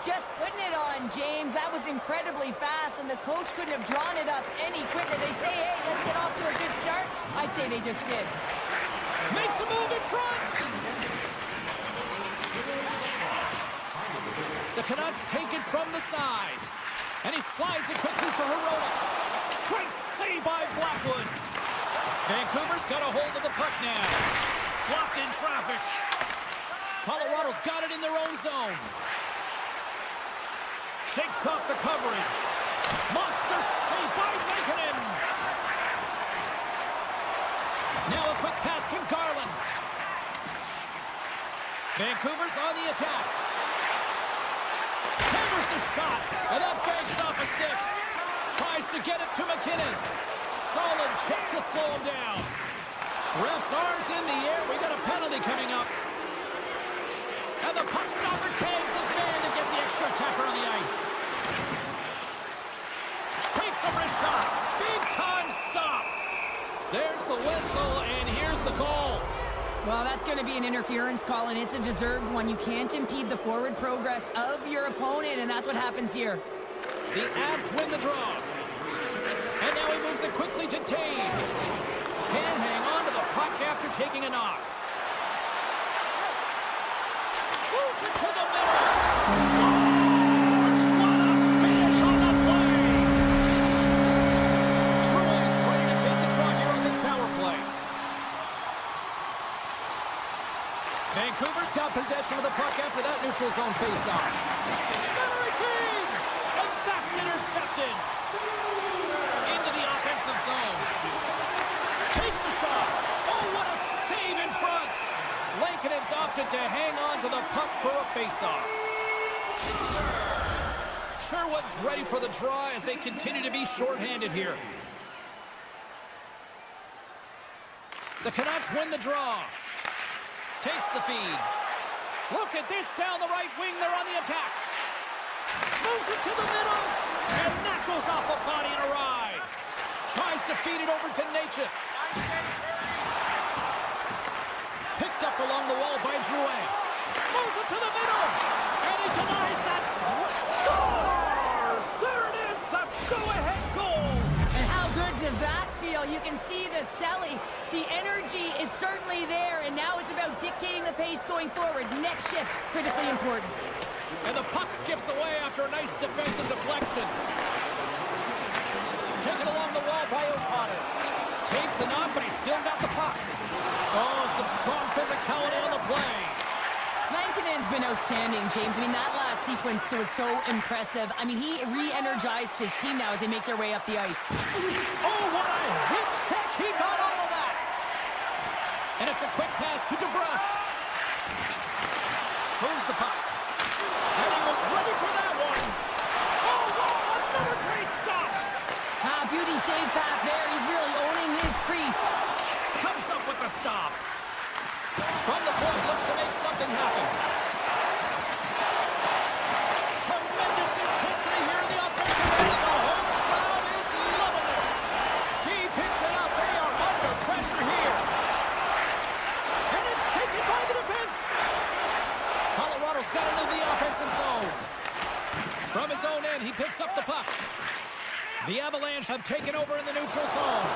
just putting it on, James. That was incredibly fast, and the coach couldn't have drawn it up any quicker. They say, hey, let's get off to a good start. I'd say they just did. Makes a move in front. The Canucks take it from the side. And he slides it quickly to Heroic. Great save by Blackwood. Vancouver's got a hold of the puck now. Blocked in traffic. Colorado's got it in their own zone. Shakes off the coverage. Monster save by Lankinen. Now a quick pass to Garland. Vancouver's on the attack. Hammers the shot, and that banks off a stick. Tries to get it to McKinnon. Solid check to slow him down. Ref's arms in the air. We got a penalty coming up. And the puck stopper tags his man to get the extra attacker on the ice. Takes a wrist shot. Big time stop. There's the whistle, and here's the call. Well, that's going to be an interference call, and it's a deserved one. You can't impede the forward progress of your opponent, and that's what happens here. The Avs win the draw. And now he moves it quickly to Taves. Can't hang on to the puck after taking a knock. Moves it to the middle. Scores! What a finish on the play! True's ready to take the draw here on this power play. Vancouver's got possession of the puck after that neutral zone faceoff. Centering feed! And that's intercepted. Into the offensive zone. Takes a shot. Oh, what a save in front. Lankinen's opted to hang on to the puck for a faceoff. Sherwood's ready for the draw as they continue to be shorthanded here. The Canucks win the draw. Takes the feed. Look at this down the right wing. They're on the attack. Moves it to the middle. And that goes off a body and a ride. Tries to feed it over to Natchez. Picked up along the wall by Drouin. Moves it to the middle. And he denies that. Scores! There it is. The go-ahead goal. And how good does that feel? You can see the selling. The energy is certainly there, and now it's about dictating the pace going forward. Next shift, critically important. And the puck skips away after a nice defensive deflection. Taken along the wall by O'Connor. Takes the knock, but he's still got the puck. Oh, some strong physicality on the play. Lankinen's been outstanding, James. I mean, that last sequence was so impressive. I mean, he re-energized his team now as they make their way up the ice. Oh, what a hit check. He got all of that. And it's a quick pass to DeBrusque. Moves the puck. And he was ready for that one. Oh, wow, another great stop. Beauty save back there. He's really owning his crease. Comes up with the stop. From the point, looks to make something happen. Tremendous intensity here in the offensive end. The whole crowd is loving this. Deep hits it up. They are under pressure here. And it's taken by the defense. Colorado's got into the offensive zone. From his own end, he picks up the puck. The Avalanche have taken over in the neutral zone.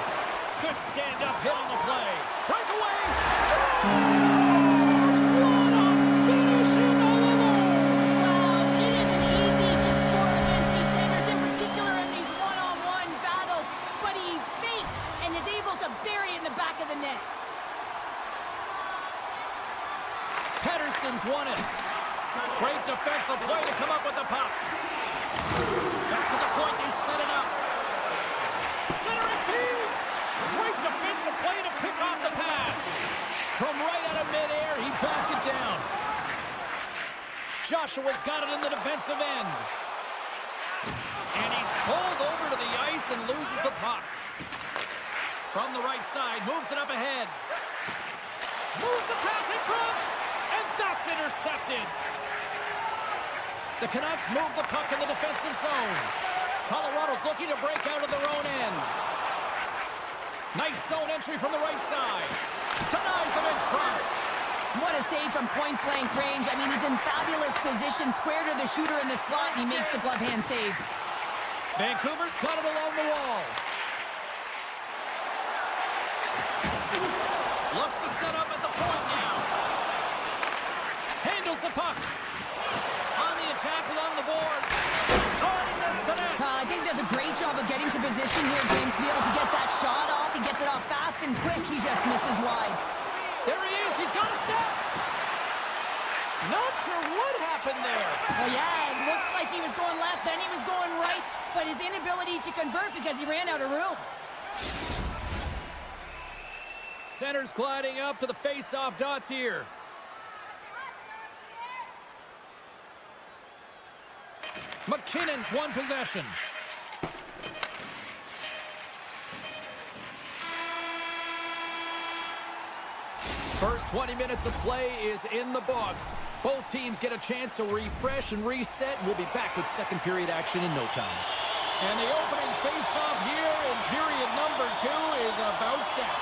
Good stand-up hit on the play. Breakaway. Scores! What a finishing all alone. Well, it isn't easy to score against these tenders, in particular in these one-on-one battles. But he fakes and is able to bury it in the back of the net. Pettersson's won it. Great defensive play to come up with the puck. Back to the point, they set it up. Centering feed. Great defensive play to pick off the pass. From right out of midair, he bats it down. Joshua's got it in the defensive end. And he's pulled over to the ice and loses the puck. From the right side, moves it up ahead. Moves the pass in front. And that's intercepted. The Canucks move the puck in the defensive zone. Colorado's looking to break out of their own end. Nice zone entry from the right side. Denies him in front. What a save from point-blank range. I mean, he's in fabulous position, square to the shooter in the slot, and he makes the glove hand save. Vancouver's got it along the wall. Looks to set up at the point now. Handles the puck. On the attack along the boards. Oh, he missed the net. I think he does a great job of getting to position here, James, to be able to get that shot off. He gets it off fast and quick. He just misses wide. There he is. He's got a step. Not sure what happened there. Well, yeah, it looks like he was going left, then he was going right, but his inability to convert because he ran out of room. Center's gliding up to the face-off dots here. McKinnon's won possession. First 20 minutes of play is in the books. Both teams get a chance to refresh and reset. We'll be back with second period action in no time. And the opening face-off here in period number 2 is about set.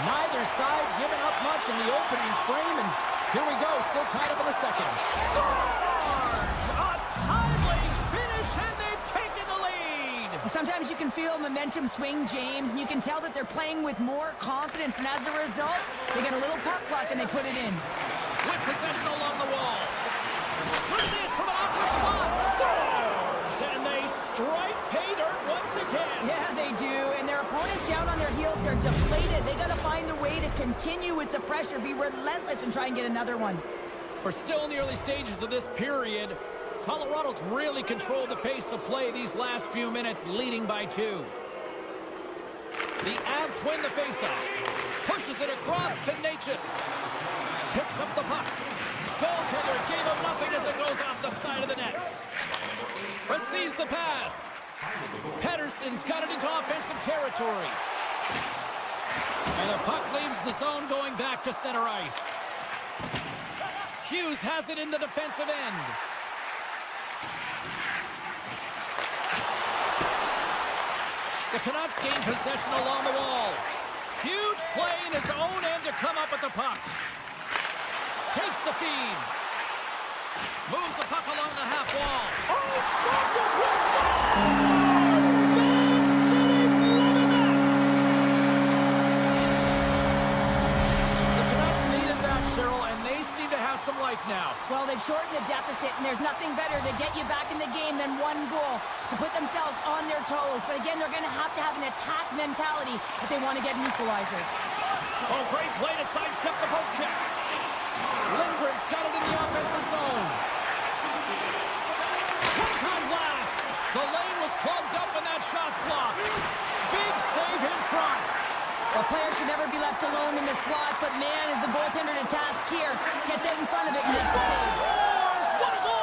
Neither side giving up much in the opening frame, and here we go, still tied up in the second. Scores! A timely finish, and they've taken the lead! Sometimes you can feel momentum swing, James, and you can tell that they're playing with more confidence, and as a result, they get a little puck luck and they put it in. With possession along the wall. Look at this from an awkward spot. Scores! And they strike pay dirt once again. Yeah, they do, and their opponents down on their heels are deflated. They got to find a way to continue with the pressure, be relentless, and try and get another one. We're still in the early stages of this period. Colorado's really controlled the pace of play these last few minutes, leading by 2. The Avs win the faceoff. Pushes it across to Natchez. Picks up the puck. Goaltender gave him nothing as it goes off the side of the net. Receives the pass. Pettersson's got it into offensive territory. And the puck leaves the zone going back to center ice. Hughes has it in the defensive end. The Canucks gain possession along the wall. Huge play in his own end to come up with the puck. Takes the feed. Moves the puck along the half wall. Oh, stopped it! Van City's loving that! The Canucks needed that, Cheryl, and they seem to have some life now. Well, they've shortened the deficit, and there's nothing better to get you back in the game than one goal to put themselves on their toes. But again, they're going to have an attack mentality if they want to get an equalizer. Oh, great play to sidestep the poke check. Lindgren's got it in the offensive zone. One-time blast. The lane was plugged up and that shot's blocked. Big save in front. Well, players should never be left alone in the slot, but man, is the goaltender to task here. Gets out in front of it and makes the save. What a goal!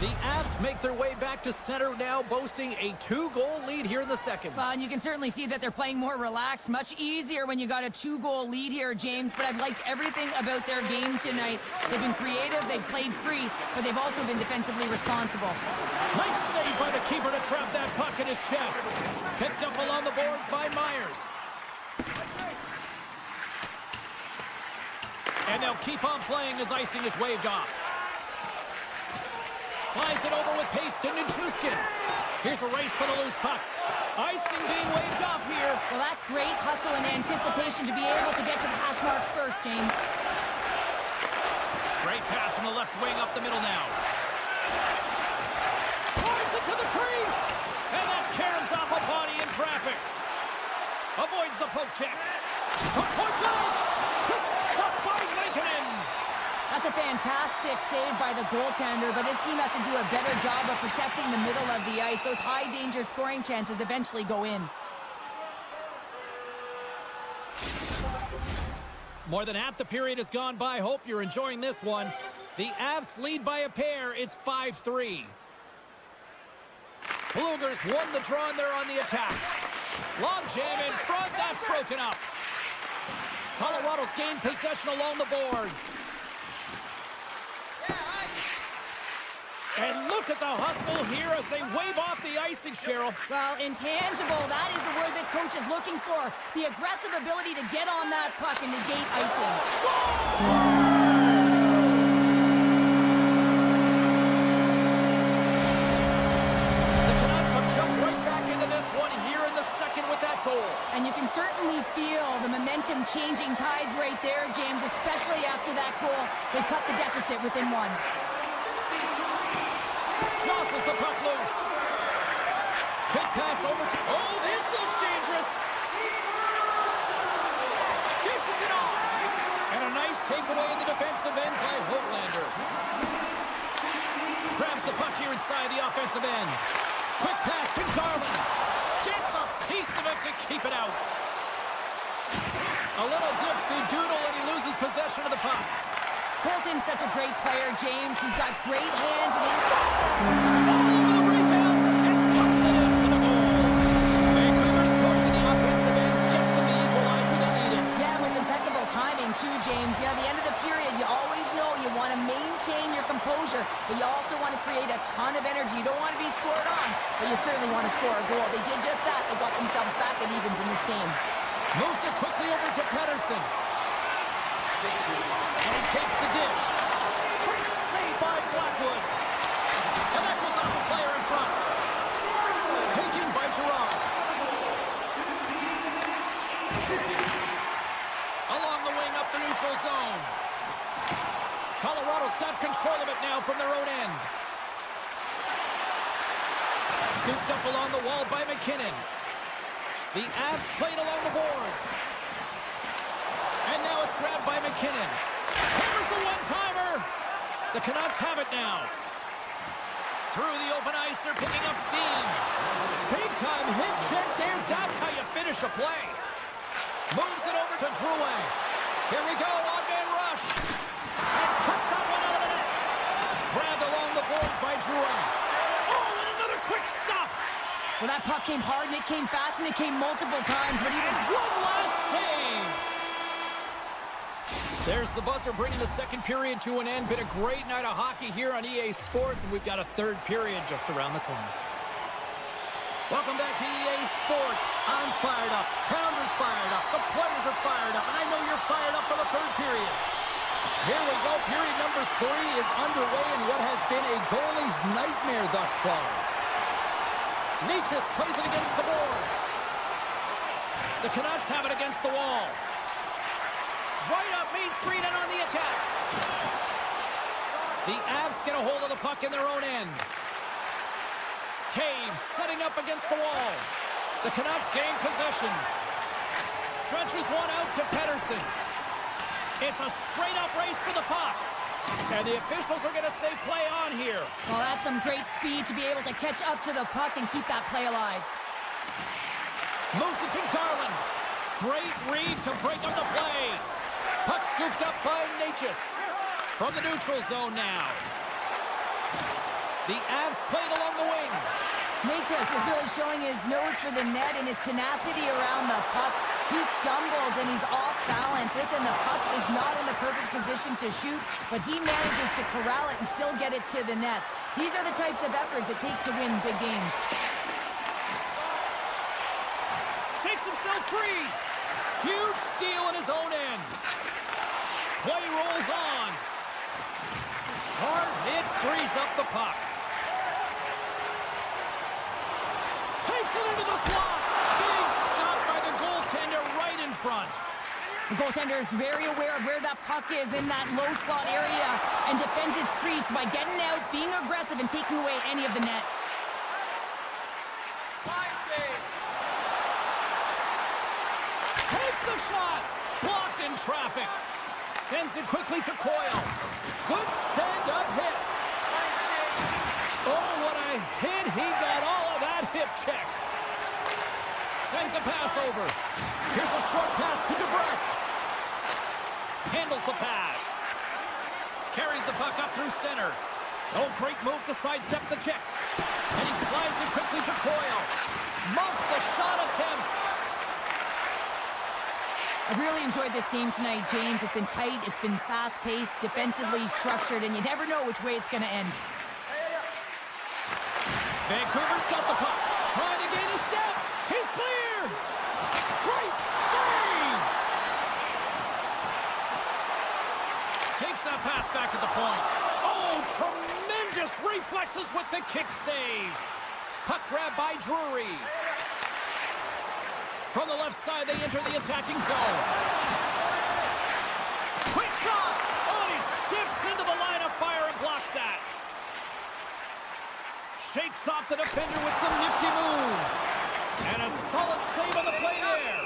The Avs make their way back to center now, boasting a 2-goal lead here in the second. And you can certainly see that they're playing more relaxed. Much easier when you got a 2-goal lead here, James. But I've liked everything about their game tonight. They've been creative, they've played free, but they've also been defensively responsible. Nice save by the keeper to trap that puck in his chest. Picked up along the boards by Myers. And they'll keep on playing as icing is waved off. Slides it over with pace to Nichushkin. Here's a race for the loose puck. Icing being waved off here. Well, that's great hustle and anticipation to be able to get to the hash marks first, James. Great pass from the left wing up the middle now. Drives it to the crease. And that caroms off a body in traffic. Avoids the poke check. From point blank. Quick stop by Lankinen. That's a fantastic save by the goaltender, but this team has to do a better job of protecting the middle of the ice. Those high-danger scoring chances eventually go in. More than half the period has gone by. Hope you're enjoying this one. The Avs lead by a pair. It's 5-3. Bluegers won the draw and they're on the attack. Long jam in front. That's broken up. Colorado's gained possession along the boards. And look at the hustle here as they wave off the icing, Cheryl. Well, intangible, that is the word this coach is looking for. The aggressive ability to get on that puck and negate icing. Scores! The Canucks have jumped right back into this one here in the second with that goal. And you can certainly feel the momentum changing tides right there, James, especially after that goal. They cut the deficit within one. Jostles the puck loose. Quick pass over to... Oh, this looks dangerous. Dishes it off. And a nice takeaway in the defensive end by Holander. Grabs the puck here inside the offensive end. Quick pass to Garland. Gets a piece of it to keep it out. A little dipsy doodle and he loses possession of the puck. Colton's such a great player, James. He's got great hands and he's... All over the rebound and ducks it in for the goal. Vancouver's pushing the offensive end, gets them the equalizer they needed. Yeah, with impeccable timing too, James. Yeah, the end of the period, you always know you want to maintain your composure, but you also want to create a ton of energy. You don't want to be scored on, but you certainly want to score a goal. They did just that. They got themselves back at evens in this game. Moves it quickly over to Pettersson. And he takes the dish. Great save by Blackwood. And that goes off a player in front. Taken by Gerard. Along the wing up the neutral zone. Colorado's got control of it now from their own end. Scooped up along the wall by McKinnon. The Avs played along the boards. And now it's grabbed by McKinnon. Hammers the one-timer. The Canucks have it now. Through the open ice, they're picking up steam. Big-time hit check there. That's how you finish a play. Moves it over to Drouin. Here we go, on-man rush. And cut that one out of the net. Grabbed along the boards by Drouin. Oh, and another quick stop. Well, that puck came hard and it came fast and it came multiple times, but he was... One last save. There's the buzzer bringing the second period to an end. Been a great night of hockey here on EA Sports, and we've got a third period just around the corner. Welcome back to EA Sports. I'm fired up. Pounder's fired up. The players are fired up, and I know you're fired up for the third period. Here we go. Period number 3 is underway in what has been a goalie's nightmare thus far. Nietzsche plays it against the boards. The Canucks have it against the wall. Right up Main Street and on the attack. The Avs get a hold of the puck in their own end. Taves setting up against the wall. The Canucks gain possession. Stretches one out to Pettersson. It's a straight-up race for the puck. And the officials are going to say play on here. Well, that's some great speed to be able to catch up to the puck and keep that play alive. Moves it to Garland. Great read to break up the play. Puck scooped up by Nietzsche. From the neutral zone now. The Avs played along the wing. Nietzsche is really showing his nose for the net and his tenacity around the puck. He stumbles and he's off balance. Listen, the puck is not in the perfect position to shoot, but he manages to corral it and still get it to the net. These are the types of efforts it takes to win big games. Shakes himself free. Huge steal in his own end. Play rolls on. Hard hit frees up the puck. Takes it into the slot. Big stop by the goaltender right in front. The goaltender is very aware of where that puck is in that low slot area and defends his crease by getting out, being aggressive, and taking away any of the net. Takes the shot. Blocked in traffic. Sends it quickly to Coyle. Good stand-up hit. Oh, what a hit. He got all of that hip check. Sends a pass over. Here's a short pass to DeBrusque. Handles the pass. Carries the puck up through center. Oh, great move to sidestep the check. And he slides it quickly to Coyle. Muffs the shot attempt. I've really enjoyed this game tonight, James. It's been tight, it's been fast-paced, defensively structured, and you never know which way it's going to end. Vancouver's got the puck. Trying to gain a step. He's cleared. Great save. Takes that pass back at the point. Oh, tremendous reflexes with the kick save. Puck grab by Drury. From the left side, they enter the attacking zone. Quick shot. Oh, and he steps into the line of fire and blocks that. Shakes off the defender with some nifty moves. And a solid save on the play there.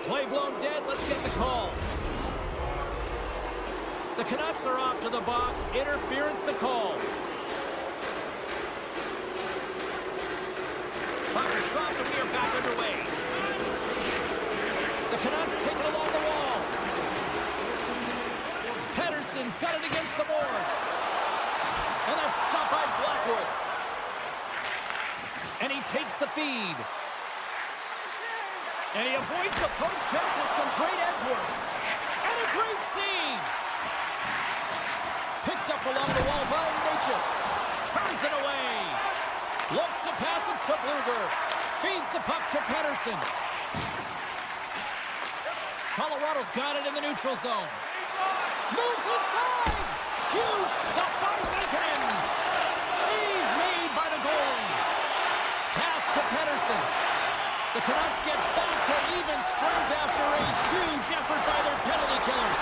Play blown dead. Let's get the call. The Canucks are off to the box. Interference the call. Puck is dropped and we are back underway. The Canucks take it along the wall. Pettersson's got it against the boards. And that's stopped by Blackwood. And he takes the feed. And he avoids the poke check with some great edge work. And a great save. Picked up along the wall by Natchez. Turns it away. Looks to pass it to Bluger. Feeds the puck to Pettersson. Colorado's got it in the neutral zone. Moves inside. Huge stop by Lankinen. Save made by the goalie. Pass to Pettersson. The Canucks get back to even strength after a huge effort by their penalty killers.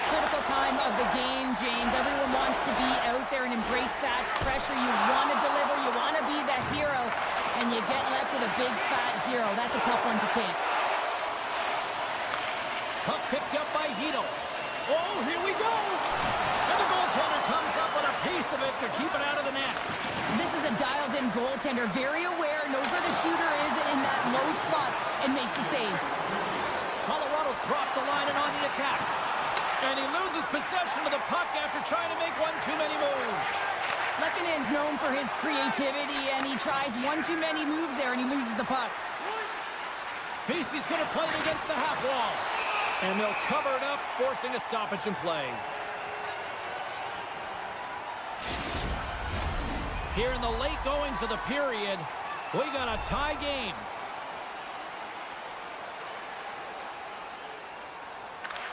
Critical time of the game, James. Everyone wants to be out there and embrace that pressure. You want to deliver. You want to be that hero. And you get left with a big fat zero. That's a tough one to take. Puck picked up by Hito. Oh, here we go. And the goaltender comes up with a piece of it to keep it out of the net. This is a dialed-in goaltender. Very aware, knows where the shooter is in that low slot, and makes the save. Colorado's crossed the line and on the attack. And he loses possession of the puck after trying to make one too many moves. Lehkonen's known for his creativity, and he tries one too many moves there, and he loses the puck. Vesey's going to play it against the half wall. And they'll cover it up, forcing a stoppage in play. Here in the late goings of the period, we got a tie game.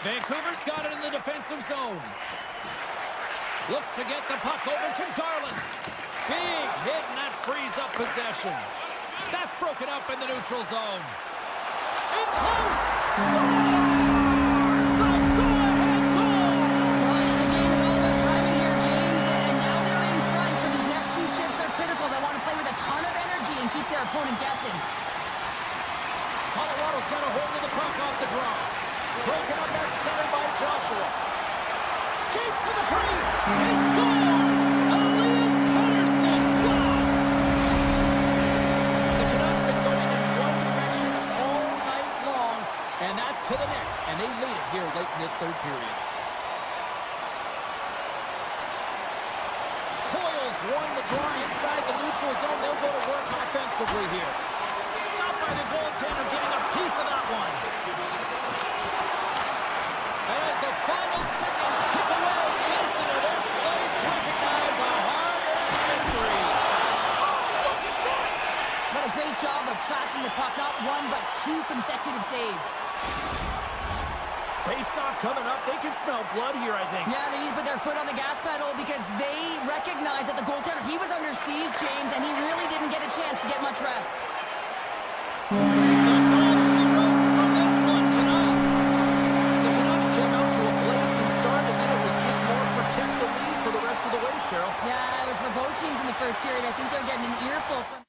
Vancouver's got it in the defensive zone. Looks to get the puck over to Garland. Big hit, and that frees up possession. That's broken up in the neutral zone. In close! Scores! The go-ahead goal! Well, the game is all about timing here, James, and now they're in front, so these next two shifts are critical. They want to play with a ton of energy and keep their opponent guessing. Colorado's got a hold of the puck off the draw. Broken up that center by Joshua. Skates to the crease. He scores! Elias Pettersson! Wow! The Canucks been going in one direction all night long, and that's to the net, and they lead it here late in this third period. Coyle's won the draw inside the neutral zone. They'll go to work offensively here. Stopped by the goaltender, getting a piece of that one. As the final seconds tick away, listen to this place recognize a hard-earned victory. Oh, look at that! What a great job of tracking the puck. Not one, but two consecutive saves. Face-off coming up. They can smell blood here, I think. Yeah, they need to put their foot on the gas pedal because they recognize that the goaltender, he was under siege, James, and he really didn't get a chance to get much rest. That's all she wrote from this one tonight. The Canucks came out to a blazing start, and then it was just more protect the lead for the rest of the way, Cheryl. Yeah, it was for both teams in the first period. I think they're getting an earful from...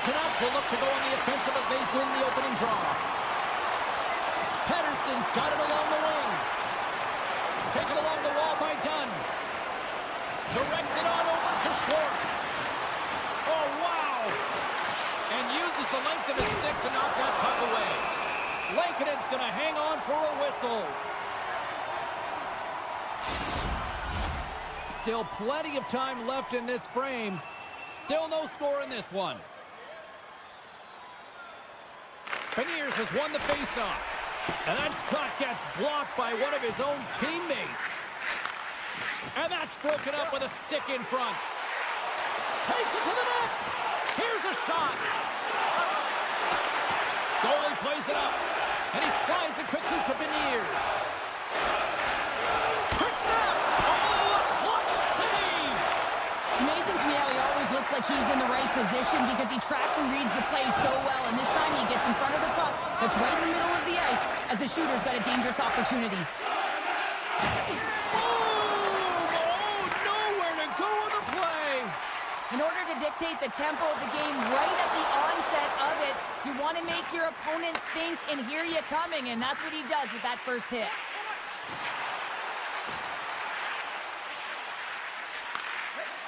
Canucks will look to go on the offensive as they win the opening draw. Pedersen's got it along the wing. Taken along the wall by Dunn. Directs it on over to Schwartz. Oh, wow! And uses the length of his stick to knock that puck away. Lankkonen's going to hang on for a whistle. Still plenty of time left in this frame. Still no score in this one. Beniers has won the faceoff. And that shot gets blocked by one of his own teammates. And that's broken up with a stick in front. Takes it to the net. Here's a shot. Goalie plays it up. And he slides it quickly to Beniers. Quick snap. Oh, a clutch save. It's amazing to me how he always looks like he's in the right position because he tracks and reads the play so well. And this time he gets in front of the puck that's right in the middle of the ice as the shooter's got a dangerous opportunity. In order to dictate the tempo of the game right at the onset of it, you want to make your opponent think and hear you coming, and that's what he does with that first hit.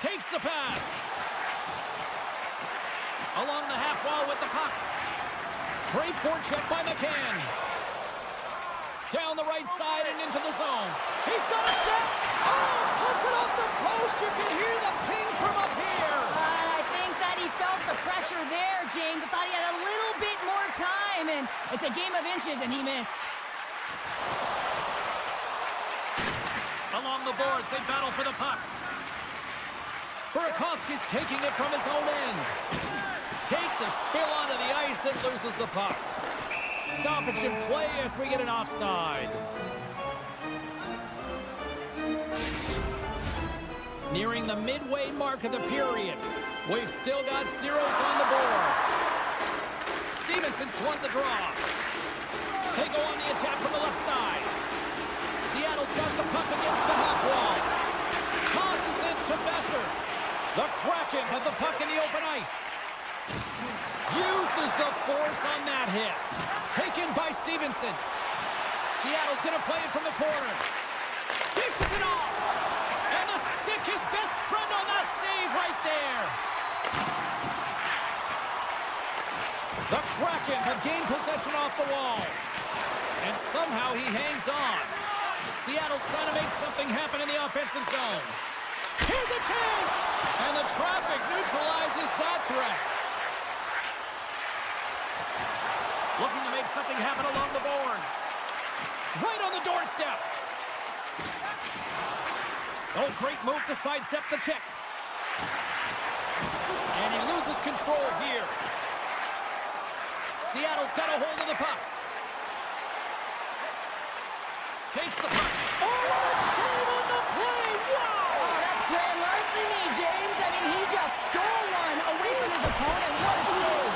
Takes the pass. Along the half wall with the puck. Great forecheck by McCann. Down the right side and into the zone. He's got a step. Oh, puts it off the post. You can hear the ping from up here. I think that he felt the pressure there, James. I thought he had a little bit more time, and it's a game of inches, and he missed. Along the boards, they battle for the puck. Burakovsky's taking it from his own end. Takes a spill onto the ice and loses the puck. Stoppage in play as we get an offside. Nearing the midway mark of the period. We've still got zeros on the board. Stevenson's won the draw. They go on the attack from the left side. Seattle's got the puck against the half wall. Tosses it to Besser. The Kraken have the puck in the open ice. Uses the force on that hit. Taken by Stevenson. Seattle's going to play it from the corner. Dishes it off. And the stick his best friend on that save right there. The Kraken have gained possession off the wall. And somehow he hangs on. Seattle's trying to make something happen in the offensive zone. Here's a chance. And the traffic neutralizes that threat. Looking to make something happen along the boards. Right on the doorstep. Oh, great move to sidestep the check. And he loses control here. Seattle's got a hold of the puck. Takes the puck. Oh, what a save on the play. Wow. Oh, that's grand larceny, James. I mean, he just stole one away from his opponent. What a save.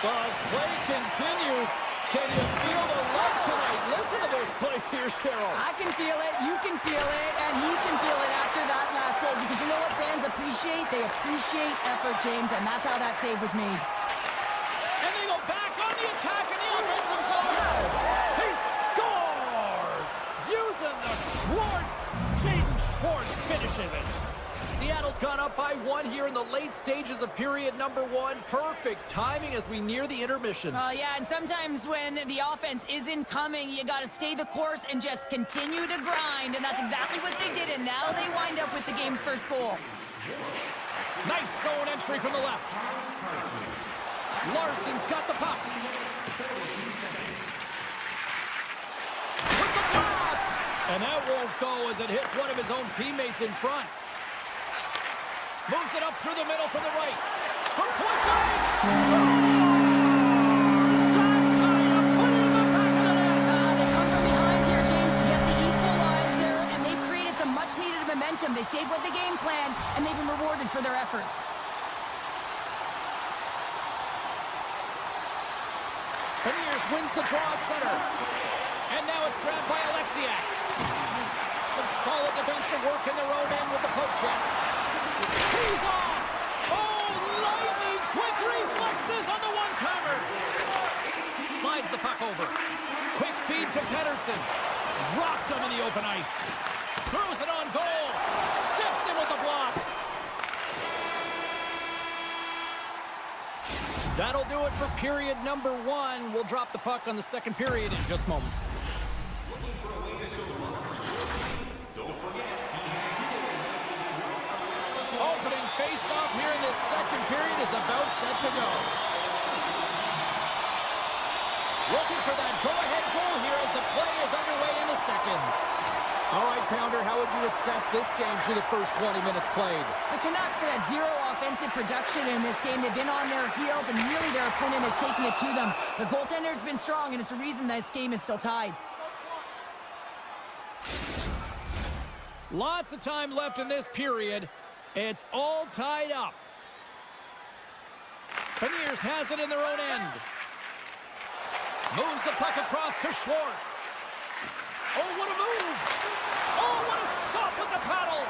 Well, as play continues, can you feel the love tonight? Listen to this place here, Cheryl. I can feel it, you can feel it, and he can feel it after that last save. Because you know what fans appreciate? They appreciate effort, James, and that's how that save was made. And they go back on the attack in the offensive zone. He scores! Using the Schwartz. Jaden Schwartz finishes it. Seattle's gone up by one here in the late stages of period number one. Perfect timing as we near the intermission. Yeah, and sometimes when the offense isn't coming, you got to stay the course and just continue to grind. And that's exactly what they did, and now they wind up with the game's first goal. Nice zone entry from the left. Larson's got the puck. With the blast! And that won't go as it hits one of his own teammates in front. Moves it up through the middle from the right. From point blank. Scores! That's how you put it in the back of the net. They come from behind here, James, to get the equalizer, and they've created some much-needed momentum. They stayed with the game plan, and they've been rewarded for their efforts. Beniers wins the draw at center. And now it's grabbed by Alexiak. Some solid defensive work in their own end with the poke check. He's off! Oh, lightning quick reflex misses on the one-timer. Slides the puck over. Quick feed to Pedersen. Dropped him in the open ice. Throws it on goal. Steps in with the block. That'll do it for period number 1. We'll drop the puck on the second period in just moments. Opening face-off here in this second period is about set to go. Looking for that go-ahead goal here as the play is underway in the second. All right, Pounder, how would you assess this game through the first 20 minutes played? The Canucks have had zero offensive production in this game. They've been on their heels, and really their opponent is taking it to them. The goaltender's been strong, and it's a reason this game is still tied. Lots of time left in this period. It's all tied up. Beniers has it in their own end. Moves the puck across to Schwartz. Oh, what a move! Oh, what a stop with the paddle!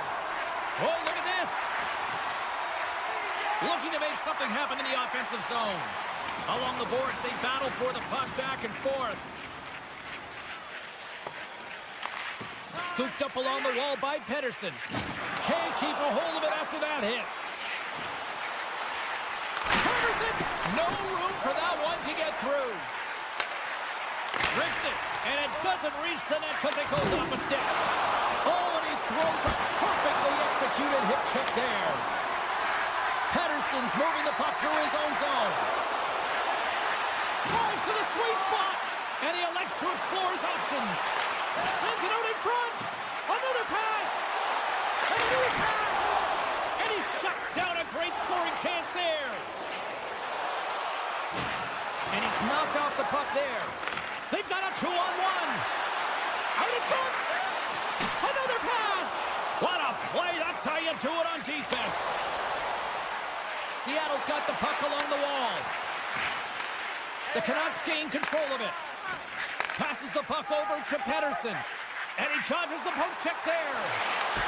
Oh, look at this! Looking to make something happen in the offensive zone. Along the boards, they battle for the puck back and forth. Scooped up along the wall by Pedersen. Can't keep a hold of it after that hit. Pedersen! No room for that one to get through. Rips it, and it doesn't reach the net because it goes off a stick. Oh, and he throws a perfectly executed hip check there. Pedersen's moving the puck through his own zone. Drives to the sweet spot, and he elects to explore his options. Sends it out in front. Another pass. And another pass. And he shuts down a great scoring chance there. And he's knocked off the puck there. They've got a 2-on-1. Out in front. Another pass. What a play. That's how you do it on defense. Seattle's got the puck along the wall. The Canucks gain control of it. Passes the puck over to Pedersen. And he dodges the poke check there.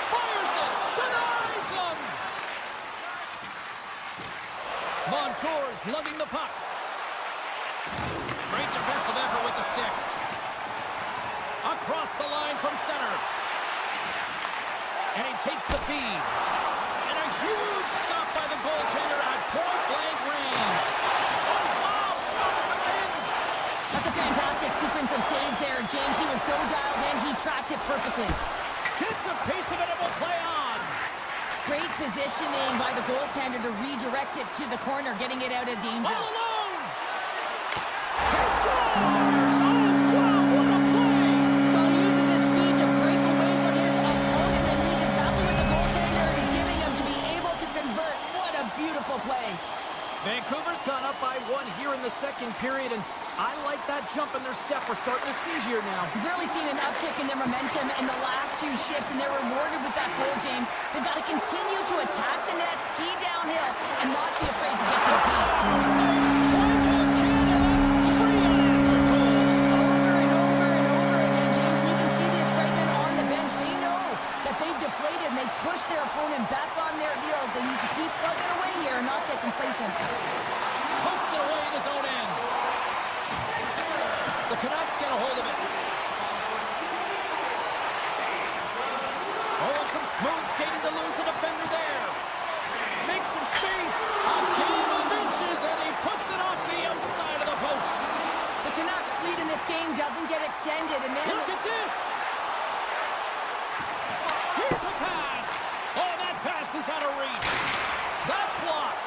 Fires it. Denies him. Montour's lugging the puck. Great defensive effort with the stick. Across the line from center. And he takes the feed. And a huge stop by the goaltender at point-blank range. Oh, wow, stops the win. That's a fantastic sequence of saves there, James. He was so dialed in, he tracked it perfectly. Gets a piece of it and will play on. Great positioning by the goaltender to redirect it to the corner, getting it out of danger. All alone. He scores! Oh, wow, what a play! Well, he uses his speed to break away from his opponent and reads exactly what the goaltender is giving him to be able to convert. What a beautiful play. Vancouver's gone up by 1 here in the second period, and I like that jump in their step we're starting to see here now. We've really seen an uptick in their momentum in the last few shifts, and they're rewarded with that goal, James. They've got to continue to attack the net, ski downhill, and not be afraid to get to the paint. Push their opponent back on their heels. They need to keep plugging away here and not get complacent. Pumps it away in his own end. The Canucks get a hold of it. Oh, some smooth skating to lose the defender there. Makes some space. A game of inches, and he puts it off the outside of the post. The Canucks lead in this game doesn't get extended, and then look at this. Here's a pass. Oh, that pass is out of reach. That's blocked.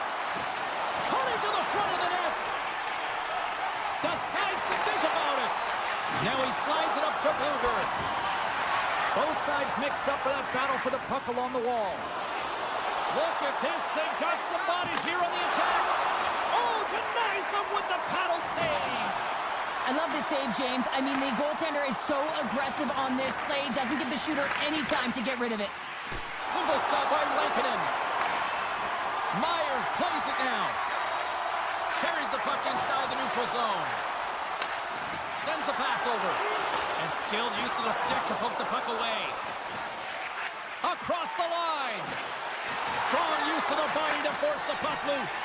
Cutting to the front of the net. Decides to think about it. Now he slides it up to Blueberg. Both sides mixed up for that battle for the puck along the wall. Look at this. They've got some bodies here on the attack. Oh, denies them with the paddle save. I love this save, James. I mean, the goaltender is so aggressive on this play. Doesn't give the shooter any time to get rid of it. Simple stop by Lankinen. Myers plays it now. Carries the puck inside the neutral zone. Sends the pass over. And skilled use of the stick to poke the puck away. Across the line. Strong use of the body to force the puck loose.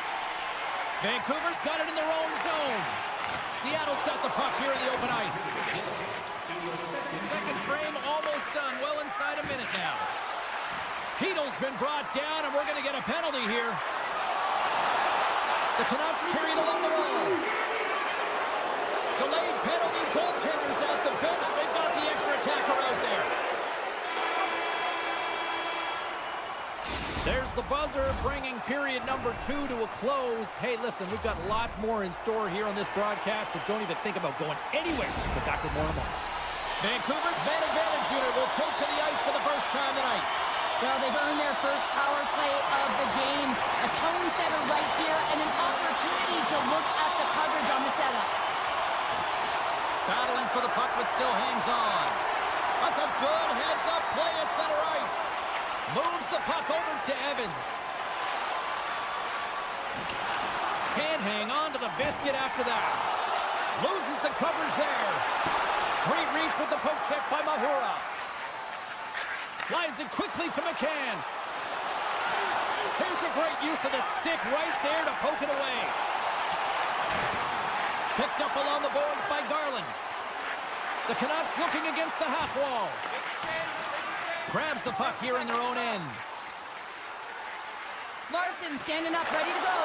Vancouver's got it in their own zone. Seattle's got the puck here in the open ice. Second frame almost done. Well inside a minute now. Heedle's been brought down, and we're going to get a penalty here. The Canucks carried along the wall. Delayed penalty, goaltenders out the bench. They've got the extra attacker out there. There's the buzzer, bringing period number 2 to a close. Hey, listen, we've got lots more in store here on this broadcast, so don't even think about going anywhere. We'll back with more in a moment. Vancouver's man advantage unit will take to the ice for the first time tonight. Well, they've earned their first power play of the game. A tone setter right here and an opportunity to look at the coverage on the setup. Battling for the puck, but still hangs on. That's a good heads-up play at center ice. Moves the puck over to Evans. Can't hang on to the biscuit after that. Loses the coverage there. Great reach with the poke check by Mahura. Slides it quickly to McCann. Here's a great use of the stick right there to poke it away. Picked up along the boards by Garland. The Canucks looking against the half wall. Grabs the puck here in their own end. Larson standing up, ready to go.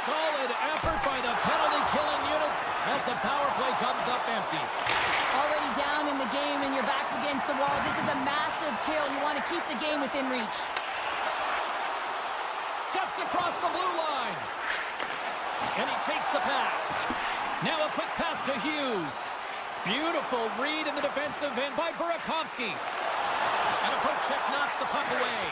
Solid effort by the penalty-killing unit as the power play comes up empty. Already down in the game and your back's against the wall. This is a massive kill. You want to keep the game within reach. Steps across the blue line. And he takes the pass. Now a quick pass to Hughes. Beautiful read in the defensive end by Burakovsky. And a poke check knocks the puck away.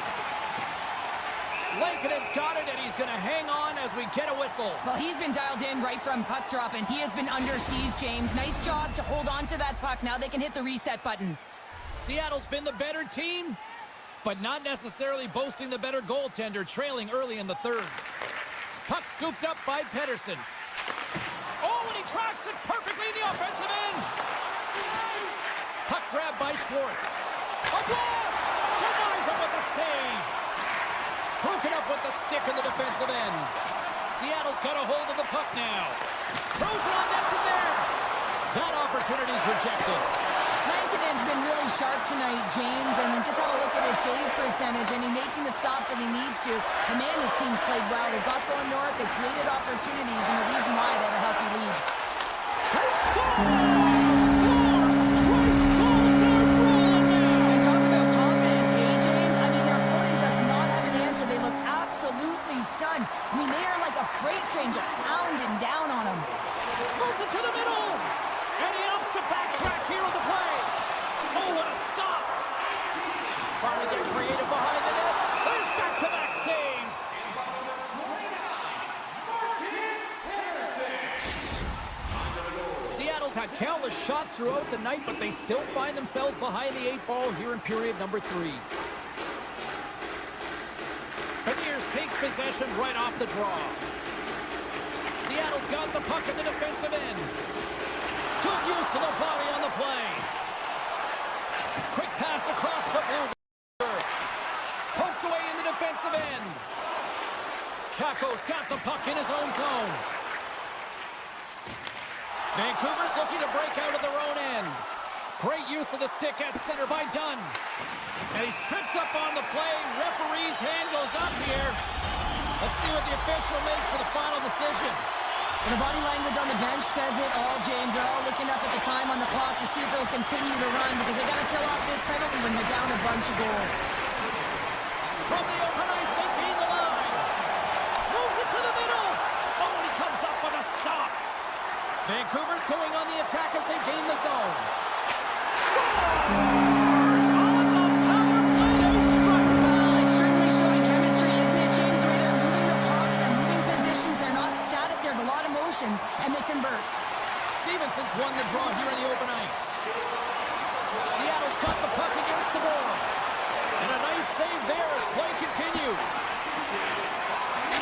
Lankkonen's got it, and he's going to hang on as we get a whistle. Well, he's been dialed in right from puck drop, and he has been under siege, James. Nice job to hold on to that puck. Now they can hit the reset button. Seattle's been the better team, but not necessarily boasting the better goaltender, trailing early in the third. Puck scooped up by Pettersson. Oh, and he tracks it perfectly in the offensive end. Puck grabbed by Schwartz. A blast! Denies him with the save. Broken up with the stick in the defensive end. Seattle's got a hold of the puck now. Throws it on net from there. That opportunity's rejected. Lankkonen's been really sharp tonight, James, and then just have a look at his save percentage, and he's making the stops that he needs to. The man, his team's played well. They've got going north, they've created opportunities, and the reason why they have a healthy lead. They score! I mean, they are like a freight train just pounding down on him. Moves it to the middle. And he opts to backtrack here on the play. Oh, what a stop. Trying to get creative behind the net. There's back-to-back saves. Seattle's had countless shots throughout the night, but they still find themselves behind the 8 ball here in period number 3. Takes possession right off the draw. Seattle's got the puck in the defensive end. Good use of the body on the play. Quick pass across to Blue. Poked away in the defensive end. Kakko's got the puck in his own zone. Vancouver's looking to break out of their own end. Great use of the stick at center by Dunn. And he's tripped up on the play. Referee's hand goes up here. Let's see what the official makes for the final decision. The body language on the bench says it all, James. They're all looking up at the time on the clock to see if they'll continue to run because they got to kill off this penalty when they're down a bunch of goals. From the open ice, they gain the line. Moves it to the middle. Oh, and he comes up with a stop. Vancouver's going on the attack as they gain the zone. Scores on the power play. They strike. Well, it's certainly showing chemistry, isn't it, James? Where they're moving the puck, they're moving positions, they're not static, there's a lot of motion, and they convert. Stevenson's won the draw here in the open ice. Seattle's got the puck against the boards. And a nice save there as play continues.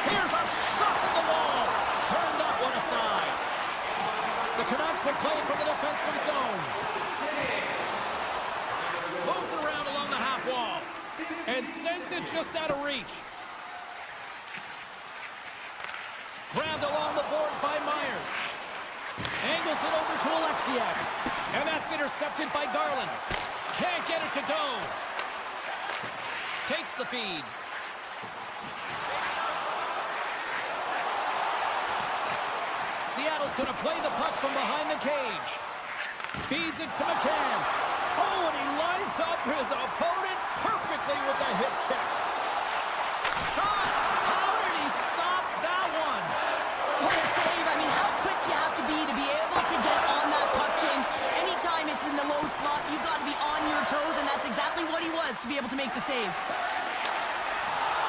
Here's a shot to the wall. Turned that one aside. The Canucks will play from the defensive zone. Moves it around along the half wall. And sends it just out of reach. Grabbed along the boards by Myers. Angles it over to Alexiak. And that's intercepted by Garland. Can't get it to go. Takes the feed. Seattle's going to play the puck from behind the cage. Feeds it to McCann. Oh, and he lines up his opponent perfectly with a hip check. Shot! How did he stop that one? What a save. I mean, how quick you have to be able to get on that puck, James. Anytime it's in the low slot, you've got to be on your toes, and that's exactly what he was to be able to make the save.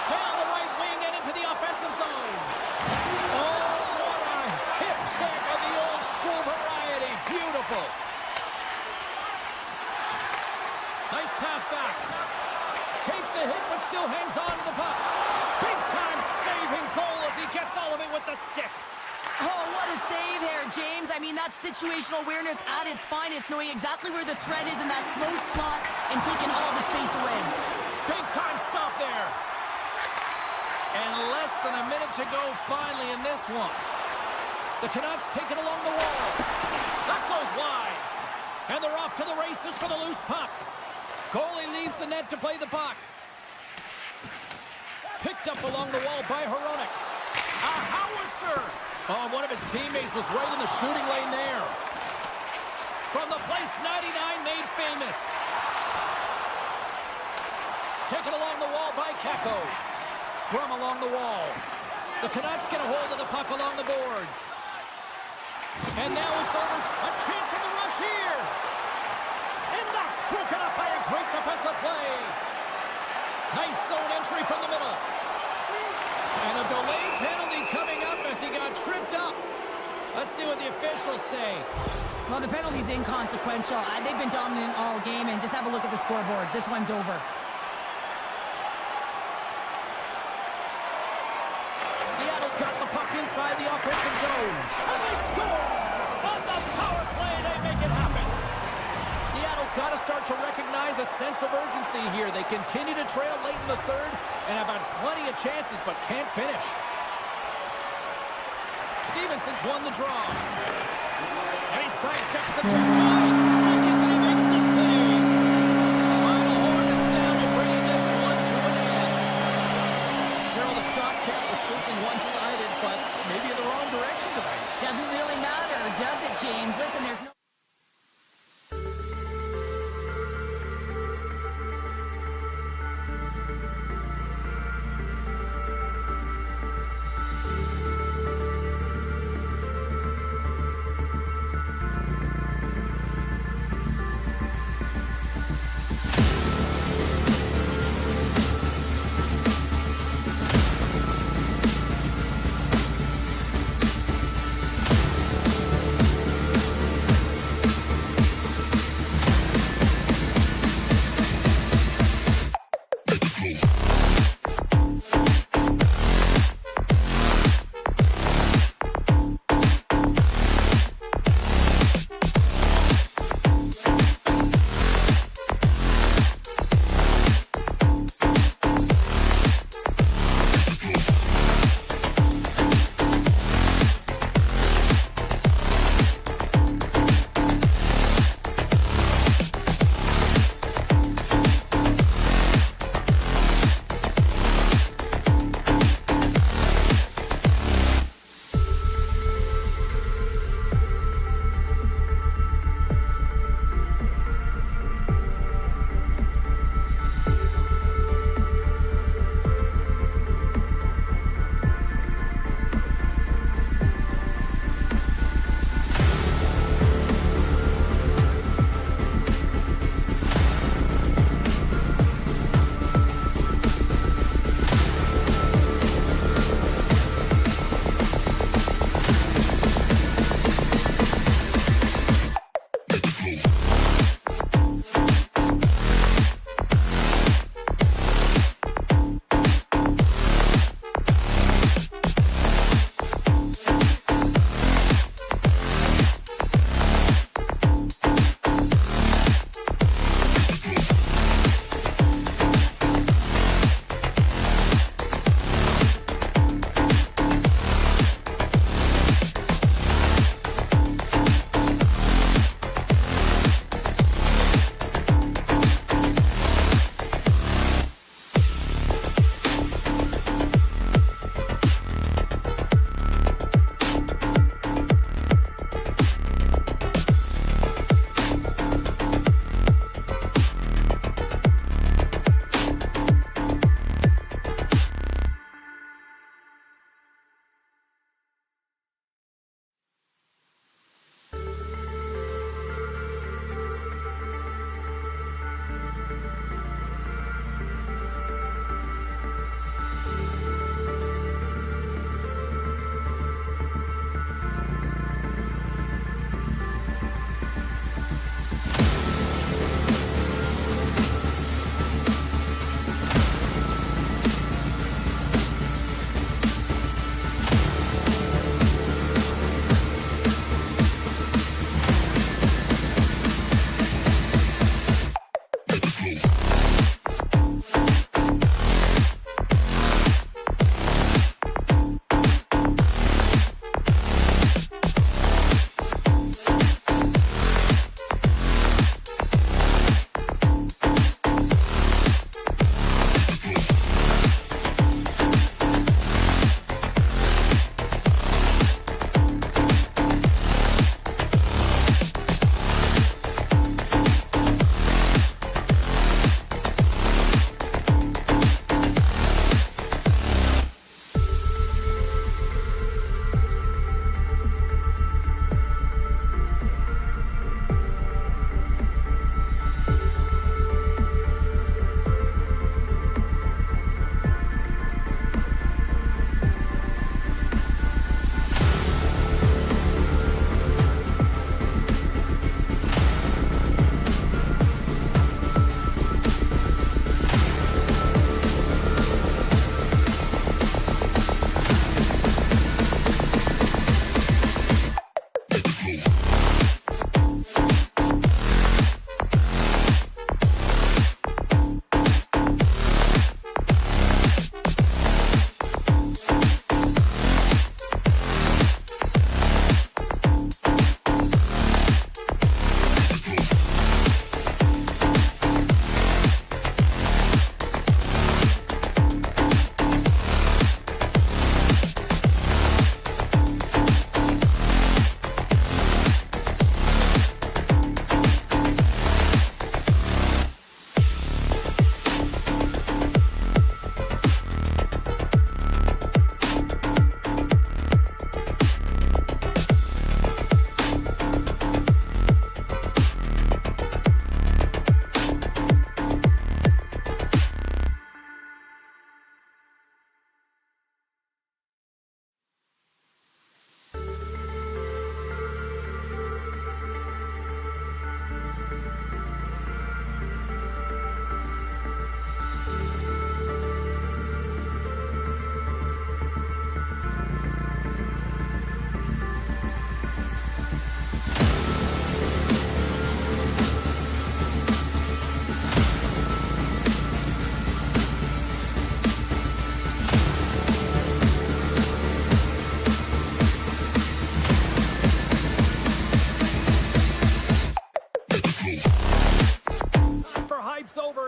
Down the right wing and into the offensive zone. Oh, what a hip check of the old school variety. Beautiful. Nice pass back. Takes a hit, but still hangs on to the puck. Big time saving goal as he gets all of it with the stick. Oh, what a save there, James. I mean, that's situational awareness at its finest, knowing exactly where the threat is in that slow slot and taking all the space away. Big time stop there. And less than a minute to go finally in this one. The Canucks take it along the wall. That goes wide. And they're off to the races for the loose puck. Goalie leaves the net to play the puck. Picked up along the wall by Hronek. A howitzer. Oh, one of his teammates was right in the shooting lane there. From the place 99 made famous. Taken along the wall by Kakko. Scrum along the wall. The Canucks get a hold of the puck along the boards. And now it's over. A chance in the rush here. And that's broken up by a great defensive play. Nice zone entry from the middle. And a delayed penalty coming up as he got tripped up. Let's see what the officials say. Well, the penalty's inconsequential. They've been dominant all game, and just have a look at the scoreboard. This one's over. Seattle's got the puck inside the offensive zone. And they score! On the power play, they make it happen. Seattle's got to start to recognize a sense of urgency here. They continue to trail late in the third and have had plenty of chances but can't finish. Stevenson's won the draw. And he sidesteps the check giant seconds and he makes the save. Final horn is sounded, bringing this one to an end. Cheryl, the shot count was certainly one-sided, but maybe in the wrong direction tonight. Doesn't really matter, does it, James? Listen, there's no...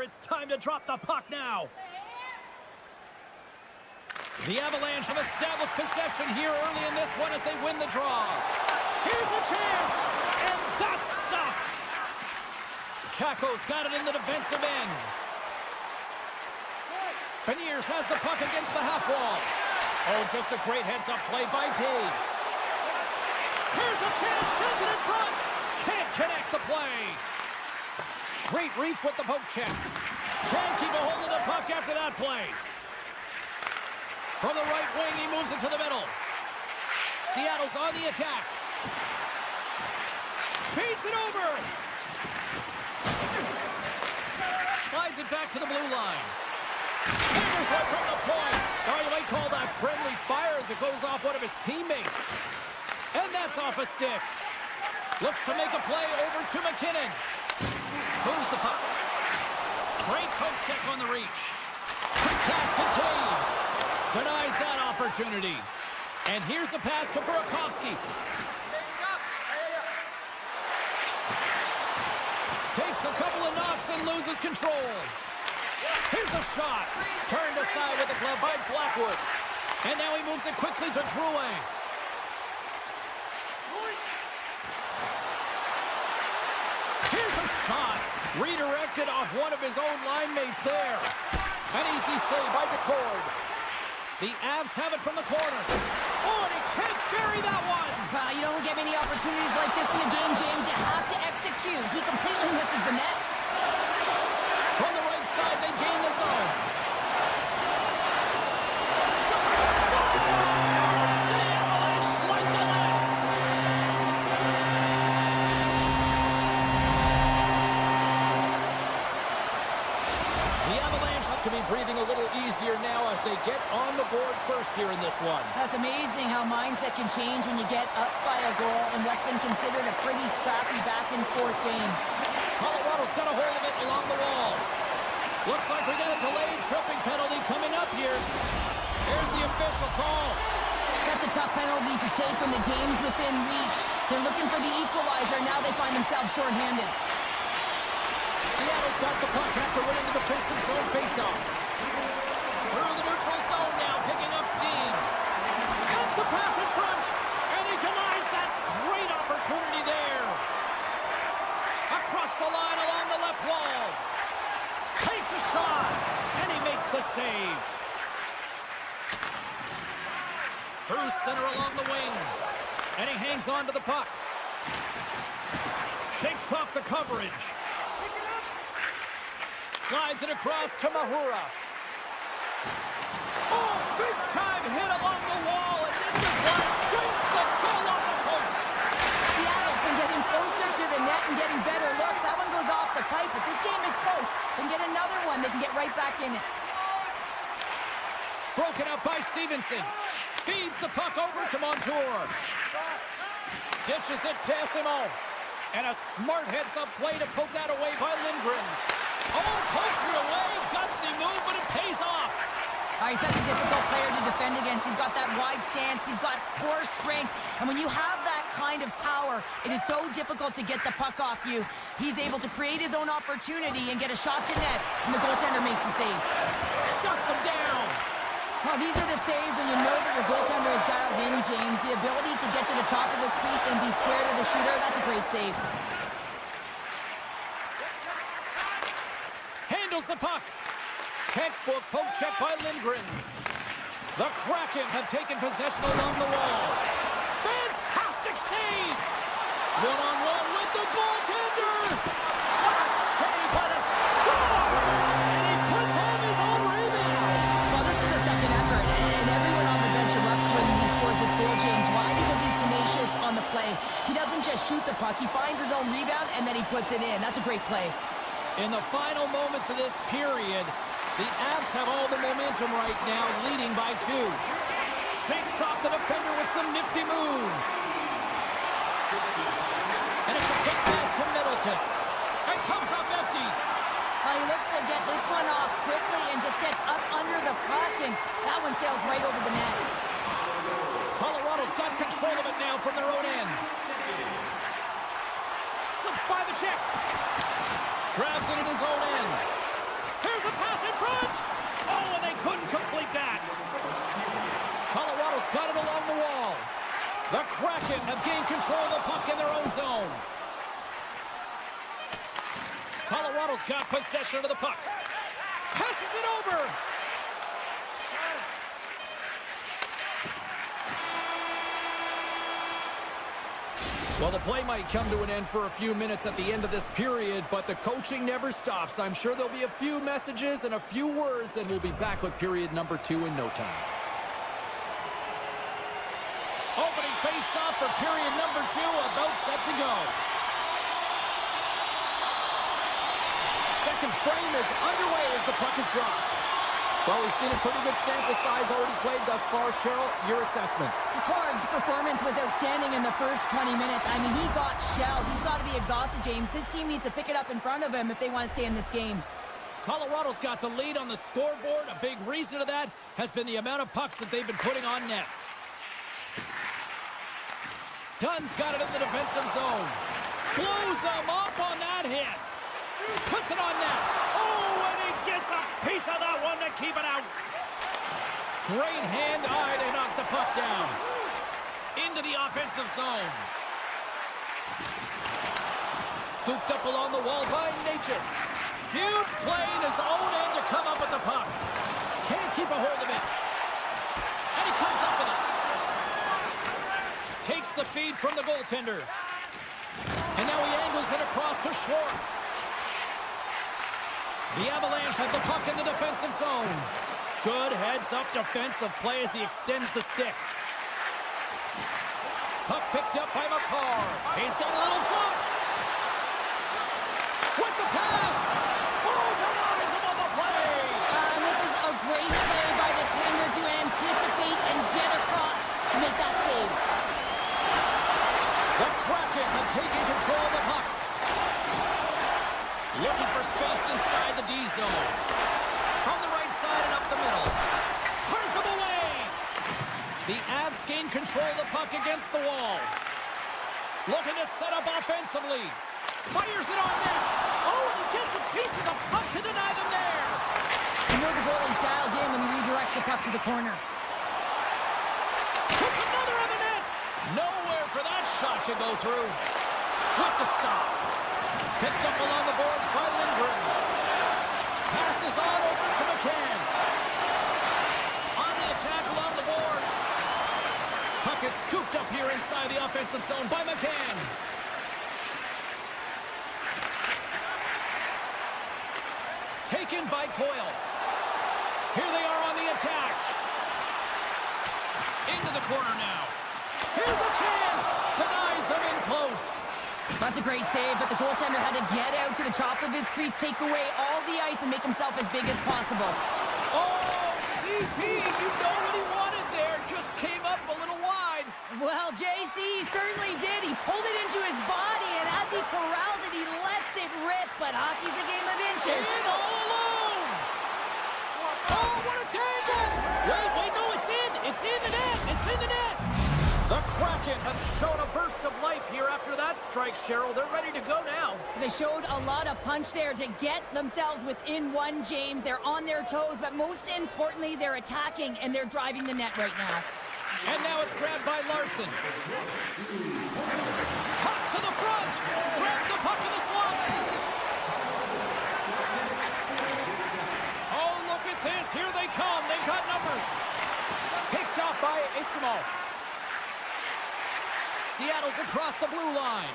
It's time to drop the puck now. The Avalanche have established possession here early in this one as they win the draw. Here's a chance, and that's stopped. Kako's got it in the defensive end. Beniers has the puck against the half wall. Oh, just a great heads-up play by Taves. Here's a chance, sends it in front. Can't connect the play. Great reach with the poke check. Can't keep a hold of the puck after that play. From the right wing, he moves it to the middle. Seattle's on the attack. Feeds it over. Slides it back to the blue line. Fingers right from the point. Oh, you might call that friendly fire as it goes off one of his teammates. And that's off a stick. Looks to make a play over to McKinnon. Moves the puck. Great poke check on the reach. Quick pass to Taves. Denies that opportunity. And here's the pass to Burakovsky. Takes a couple of knocks and loses control. Here's a shot. Turned aside with the glove by Blackwood. And now he moves it quickly to Drouin. Here's a shot. Redirected off one of his own line mates there. An easy save by Decord. The Avs have it from the corner. Oh, and he can't bury that one. You don't get many opportunities like this in a game, James. You have to execute. He completely misses the net. From the right side, they gain the zone. Scores! The Avalanche light the net. The Avalanche have to be breathing a little easier now as they get on the board first here in this one. That's amazing how mindset can change when you get up by a goal in what's been considered a pretty scrappy back-and-forth game. Colorado's got a hold of it along the wall. Looks like we got a delayed tripping penalty coming up here. Here's the official call. Such a tough penalty to take when the game's within reach. They're looking for the equalizer. Now they find themselves shorthanded. Seattle's got the puck after winning the defensive zone faceoff. Through the neutral zone now, picking up steam. Sends the pass in front, and he denies that great opportunity there. Across the line along the left wall. Takes a shot, and he makes the save. Through center along the wing, and he hangs on to the puck. Shakes off the coverage. Slides it across to Mahura. Oh, big time hit along the wall, and this is what wins the goal on the post. Seattle's been getting closer to the net and getting better looks. That one goes off the pipe, but this game is close. They can get another one. They can get right back in it. Broken up by Stevenson. Feeds the puck over to Montour. Dishes it to Esimo. And a smart heads-up play to poke that away by Lindgren. Oh, pokes it away. Gutsy move, but it pays off. He's such a difficult player to defend against. He's got that wide stance. He's got core strength. And when you have that kind of power, it is so difficult to get the puck off you. He's able to create his own opportunity and get a shot to net, and the goaltender makes the save. Shuts him down. Well, these are the saves when you know that your goaltender is dialed in, James. The ability to get to the top of the crease and be square to the shooter, that's a great save. Handles the puck. Textbook poke check by Lindgren. The Kraken have taken possession along the wall. Fantastic save! One-on-one with the goaltender! What a save, but it scores! And he puts home his own rebound! Well, this is a second effort, and everyone on the bench erupts when he scores this goal, James. Why? Because he's tenacious on the play. He doesn't just shoot the puck. He finds his own rebound, and then he puts it in. That's a great play. In the final moments of this period, the Avs have all the momentum right now, leading by 2. Shakes off the defender with some nifty moves. And it's a quick pass to Middleton. And comes up empty. He looks to get this one off quickly and just gets up under the puck, and that one sails right over the net. Colorado's got control of it now from their own end. Slips by the check. Grabs it in his own end. a pass in front. Oh, and they couldn't complete that. Colorado's got it along the wall. The Kraken have gained control of the puck in their own zone. Colorado's got possession of the puck. Passes it over. Well, the play might come to an end for a few minutes at the end of this period, but the coaching never stops. I'm sure there'll be a few messages and a few words, and we'll be back with period number 2 in no time. Opening face-off for period number 2, about set to go. Second frame is underway as the puck is dropped. Well, we've seen a pretty good sample size already played thus far. Cheryl, your assessment. Picard's performance was outstanding in the first 20 minutes. I mean, he got shelled. He's got to be exhausted, James. His team needs to pick it up in front of him if they want to stay in this game. Colorado's got the lead on the scoreboard. A big reason of that has been the amount of pucks that they've been putting on net. Dunn's got it in the defensive zone. Blows them up on that hit. Puts it on net. Oh, and he gets a piece of that one to keep it out. Great hand-eye to knock the puck down. Into the offensive zone. Scooped up along the wall by Natchez. Huge play in his own end to come up with the puck. Can't keep a hold of it. And he comes up with it. Takes the feed from the goaltender. And now he angles it across to Schwartz. The Avalanche have the puck in the defensive zone. Good heads-up defensive play as he extends the stick. Puck picked up by McCarr. He's got a little jump. With the pass. Oh, denies him on the play. This is a great play by the tender to anticipate and get across to make that save. The Kraken have taken control of the puck. Looking for space inside the D zone. From the right side and up the middle. Turns him away. The Avs gain control of the puck against the wall. Looking to set up offensively. Fires it on net. Oh, and he gets a piece of the puck to deny them there. You know the goalie's dialed in when he redirects the puck to the corner. Puts another on the net. Nowhere for that shot to go through. With the stop. Picked up along the boards by Lindgren. Passes on over to McCann. On the attack along the boards. Puck is scooped up here inside the offensive zone by McCann. Taken by Coyle. Here they are on the attack. Into the corner now. Here's a chance. Denies them in close. That's a great save, but the goaltender had to get out to the top of his crease, take away all the ice, and make himself as big as possible. Oh, CP, you know what he wanted there. Just came up a little wide. Well, JC certainly did. He pulled it into his body, and as he corrals it, he lets it rip. But hockey's a game of inches. In all alone. Oh, what a dangle. Wait, no, it's in. It's in the net. It's in the net. The Kraken have shown a burst of life here after that strike, Cheryl. They're ready to go now. They showed a lot of punch there to get themselves within one, James. They're on their toes, but most importantly, they're attacking, and they're driving the net right now. And now it's grabbed by Larson. Cuts to the front. Grabs the puck in the slot. Oh, look at this. Here they come. They've got numbers. Picked off by Isimo. Seattle's across the blue line.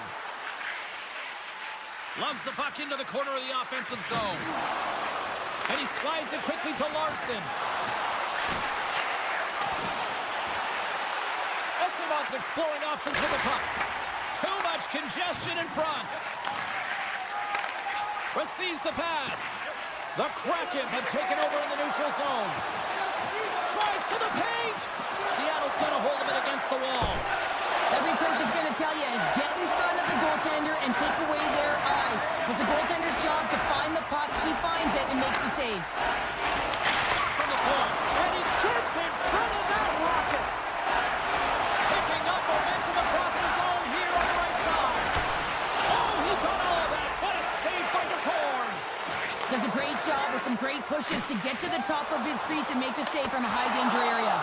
Loves the puck into the corner of the offensive zone. And he slides it quickly to Larson. Esimov's exploring options with the puck. Too much congestion in front. Receives the pass. The Kraken have taken over in the neutral zone. Tries to the paint. Seattle's got a hold of it against the wall. Every coach is going to tell you, get in front of the goaltender and take away their eyes. It's the goaltender's job to find the puck. He finds it and makes the save. Shot from the point. And he gets in front of that rocket. Picking up momentum across the zone here on the right side. Oh, he got all of that. What a save by McCorn. Does a great job with some great pushes to get to the top of his crease and make the save from a high-danger area.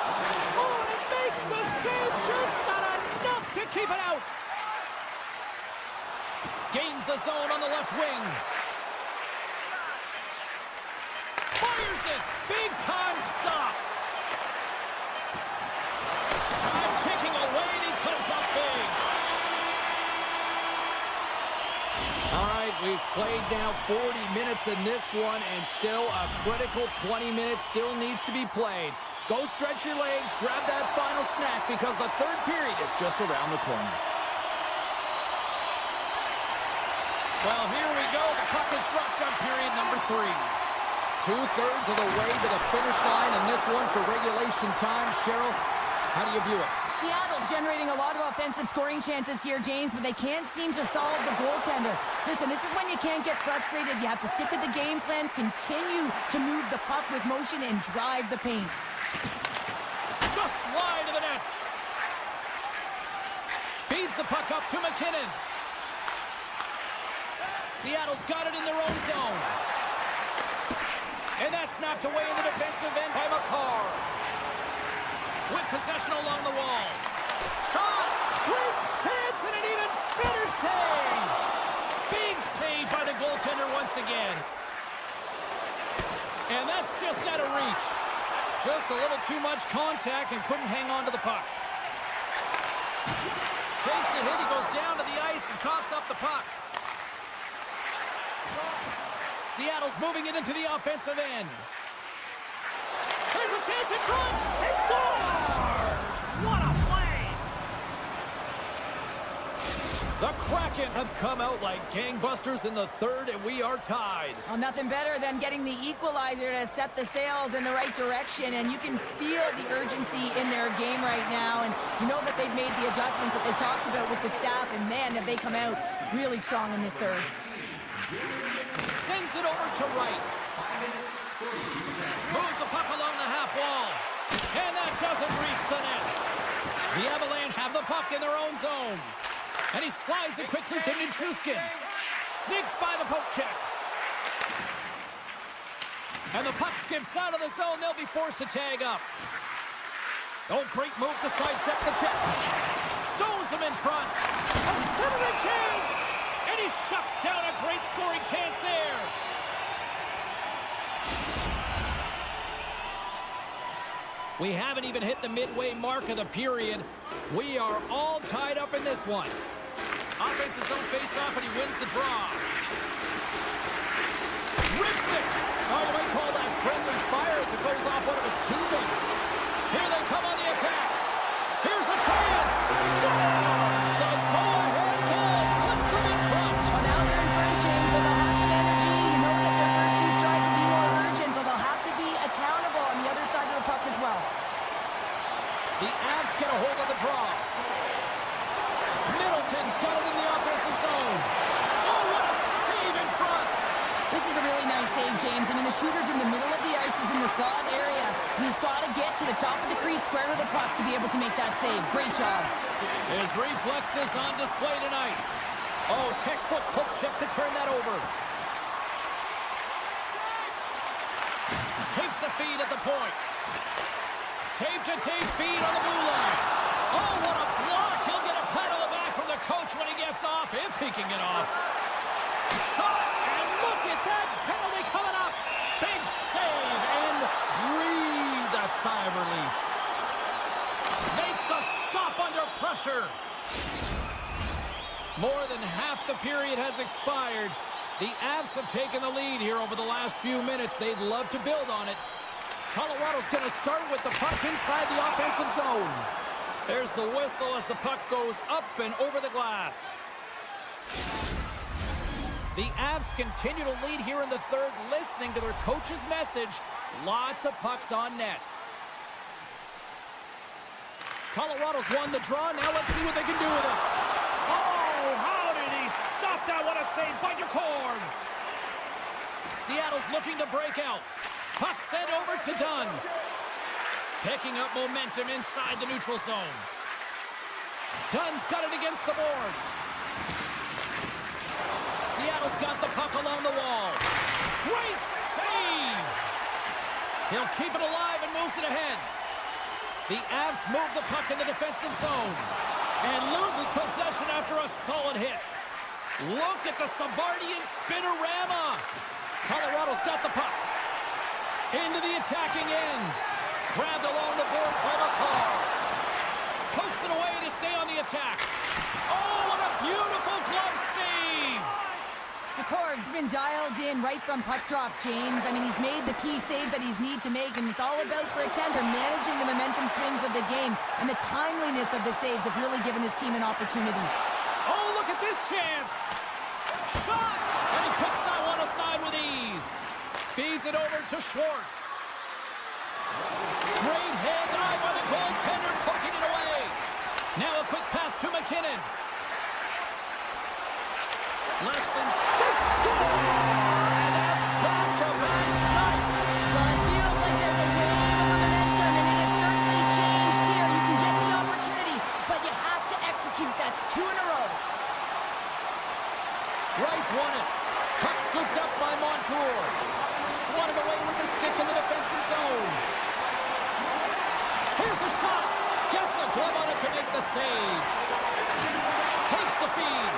Oh, and it makes the save, just not enough to keep it out. Gains the zone on the left wing. Fires it. Big time stop. Time ticking away, and he comes up big. All right, we've played now 40 minutes in this one, and still a critical 20 minutes still needs to be played. Go stretch your legs, grab that final snack, because the third period is just around the corner. Well, here we go. The puck is shotgun period number 3. 2/3 of the way to the finish line in this one for regulation time. Cheryl, how do you view it? Seattle's generating a lot of offensive scoring chances here, James, but they can't seem to solve the goaltender. Listen, this is when you can't get frustrated. You have to stick with the game plan, continue to move the puck with motion, and drive the paint. Just wide of the net. Feeds the puck up to McKinnon. Seattle's got it in their own zone. And that's knocked away in the defensive end by McCarr. With possession along the wall. Shot! Great chance and an even better save! Big save by the goaltender once again. And that's just out of reach. Just a little too much contact and couldn't hang on to the puck. Takes a hit, he goes down to the ice and coughs up the puck. Seattle's moving it into the offensive end. There's a chance in front! He scores! What a play! The Kraken have come out like gangbusters in the third, and we are tied. Well, nothing better than getting the equalizer to set the sails in the right direction, and you can feel the urgency in their game right now, and you know that they've made the adjustments that they talked about with the staff, and man, have they come out really strong in this third. Sends it over to right. Moves the puck along the half wall. And that doesn't reach the net. The Avalanche have the puck in their own zone. And he slides it quickly to Nichushkin. Sneaks by the poke check. And the puck skips out of the zone. They'll be forced to tag up. Oh, great move to sidestep the check. Stones him in front. A centering chance. And he shuts down a great scoring chance there. We haven't even hit the midway mark of the period. We are all tied up in this one. Offense his own face-off, and he wins the draw. Rips it! Oh, you might call that friendly fire as it goes off one of his teammates. Here they come on the attack. Here's a chance! Scores! The go-ahead goal puts them in front. Well, now they're in front, James, and they'll have some energy. You know that their first two strides will be more urgent, but they'll have to be accountable on the other side of the puck as well. The Avs get a hold of the draw. Middleton's got it in the offensive zone. Oh, what a save in front. This is a really nice save, James. I mean, the shooter's in the middle of the ice. He's in the slot area. And he's got to get to the top of the crease, square to the puck to be able to make that save. Great job. His reflexes on display tonight. Oh, textbook poke check to turn that over. Takes the feed at the point. Tape-to-tape feed on the blue line. Oh, what a block. He'll get a pat on the back from the coach when he gets off, if he can get off. Shot, and look at that penalty coming up. Big save, and breathe a sigh of relief. Makes the stop under pressure. More than half the period has expired. The Avs have taken the lead here over the last few minutes. They'd love to build on it. Colorado's going to start with the puck inside the offensive zone. There's the whistle as the puck goes up and over the glass. The Avs continue to lead here in the third, listening to their coach's message. Lots of pucks on net. Colorado's won the draw. Now let's see what they can do with it. Oh, how did he stop that? What a save by Jacord. Seattle's looking to break out. Puck sent over to Dunn. Picking up momentum inside the neutral zone. Dunn's got it against the boards. Seattle's got the puck along the wall. Great save! He'll keep it alive and moves it ahead. The Avs move the puck in the defensive zone and loses possession after a solid hit. Look at the Savardian spinorama. Colorado's got the puck. Into the attacking end. Grabbed along the boards by McCall. Pokes it away to stay on the attack. Oh, what a beautiful glove save! The Corg's been dialed in right from puck drop, James. I mean, he's made the key save that he's need to make, and it's all about for a tender managing the momentum swings of the game, and the timeliness of the saves have really given his team an opportunity. Oh, look at this chance! Shot! And he puts that one aside with ease. Feeds it over to Schwartz. Great hand eye by the goaltender, poking it away. Now a quick pass to McKinnon. Less than score! And that's back-to-back snipes. Well, it feels like there's a wave of momentum, and it has certainly changed here. You can get the opportunity, but you have to execute. That's 2 in a row. Rice won it. Puck scooped up by Montour. Swatted away with the stick in the defensive zone. Here's a shot. Gets a glove on it to make the save. Takes the feed.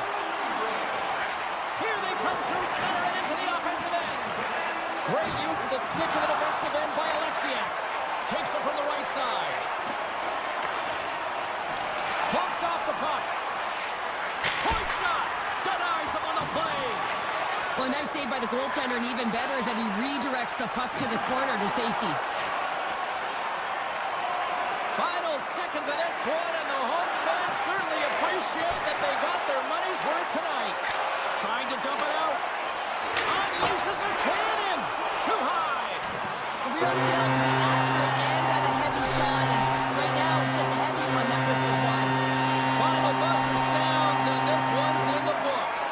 Here they come through center and into the offensive end. Great use of the stick in the defensive end by Alexiak. Takes it from the right side. Bumped off the puck. Point shot. Denies him on the play. Well, a nice save by the goaltender, and even better is that he redirects the puck to the corner to safety. Final seconds of this one, and the home fans certainly appreciate that they got their money's worth tonight. Trying to dump it out. Unleashes a cannon. Too high. A real skill to be accurate and have a heavy shot, and right now it's just a heavy one that whistles wide. Final buzzer sounds, and this one's in the books.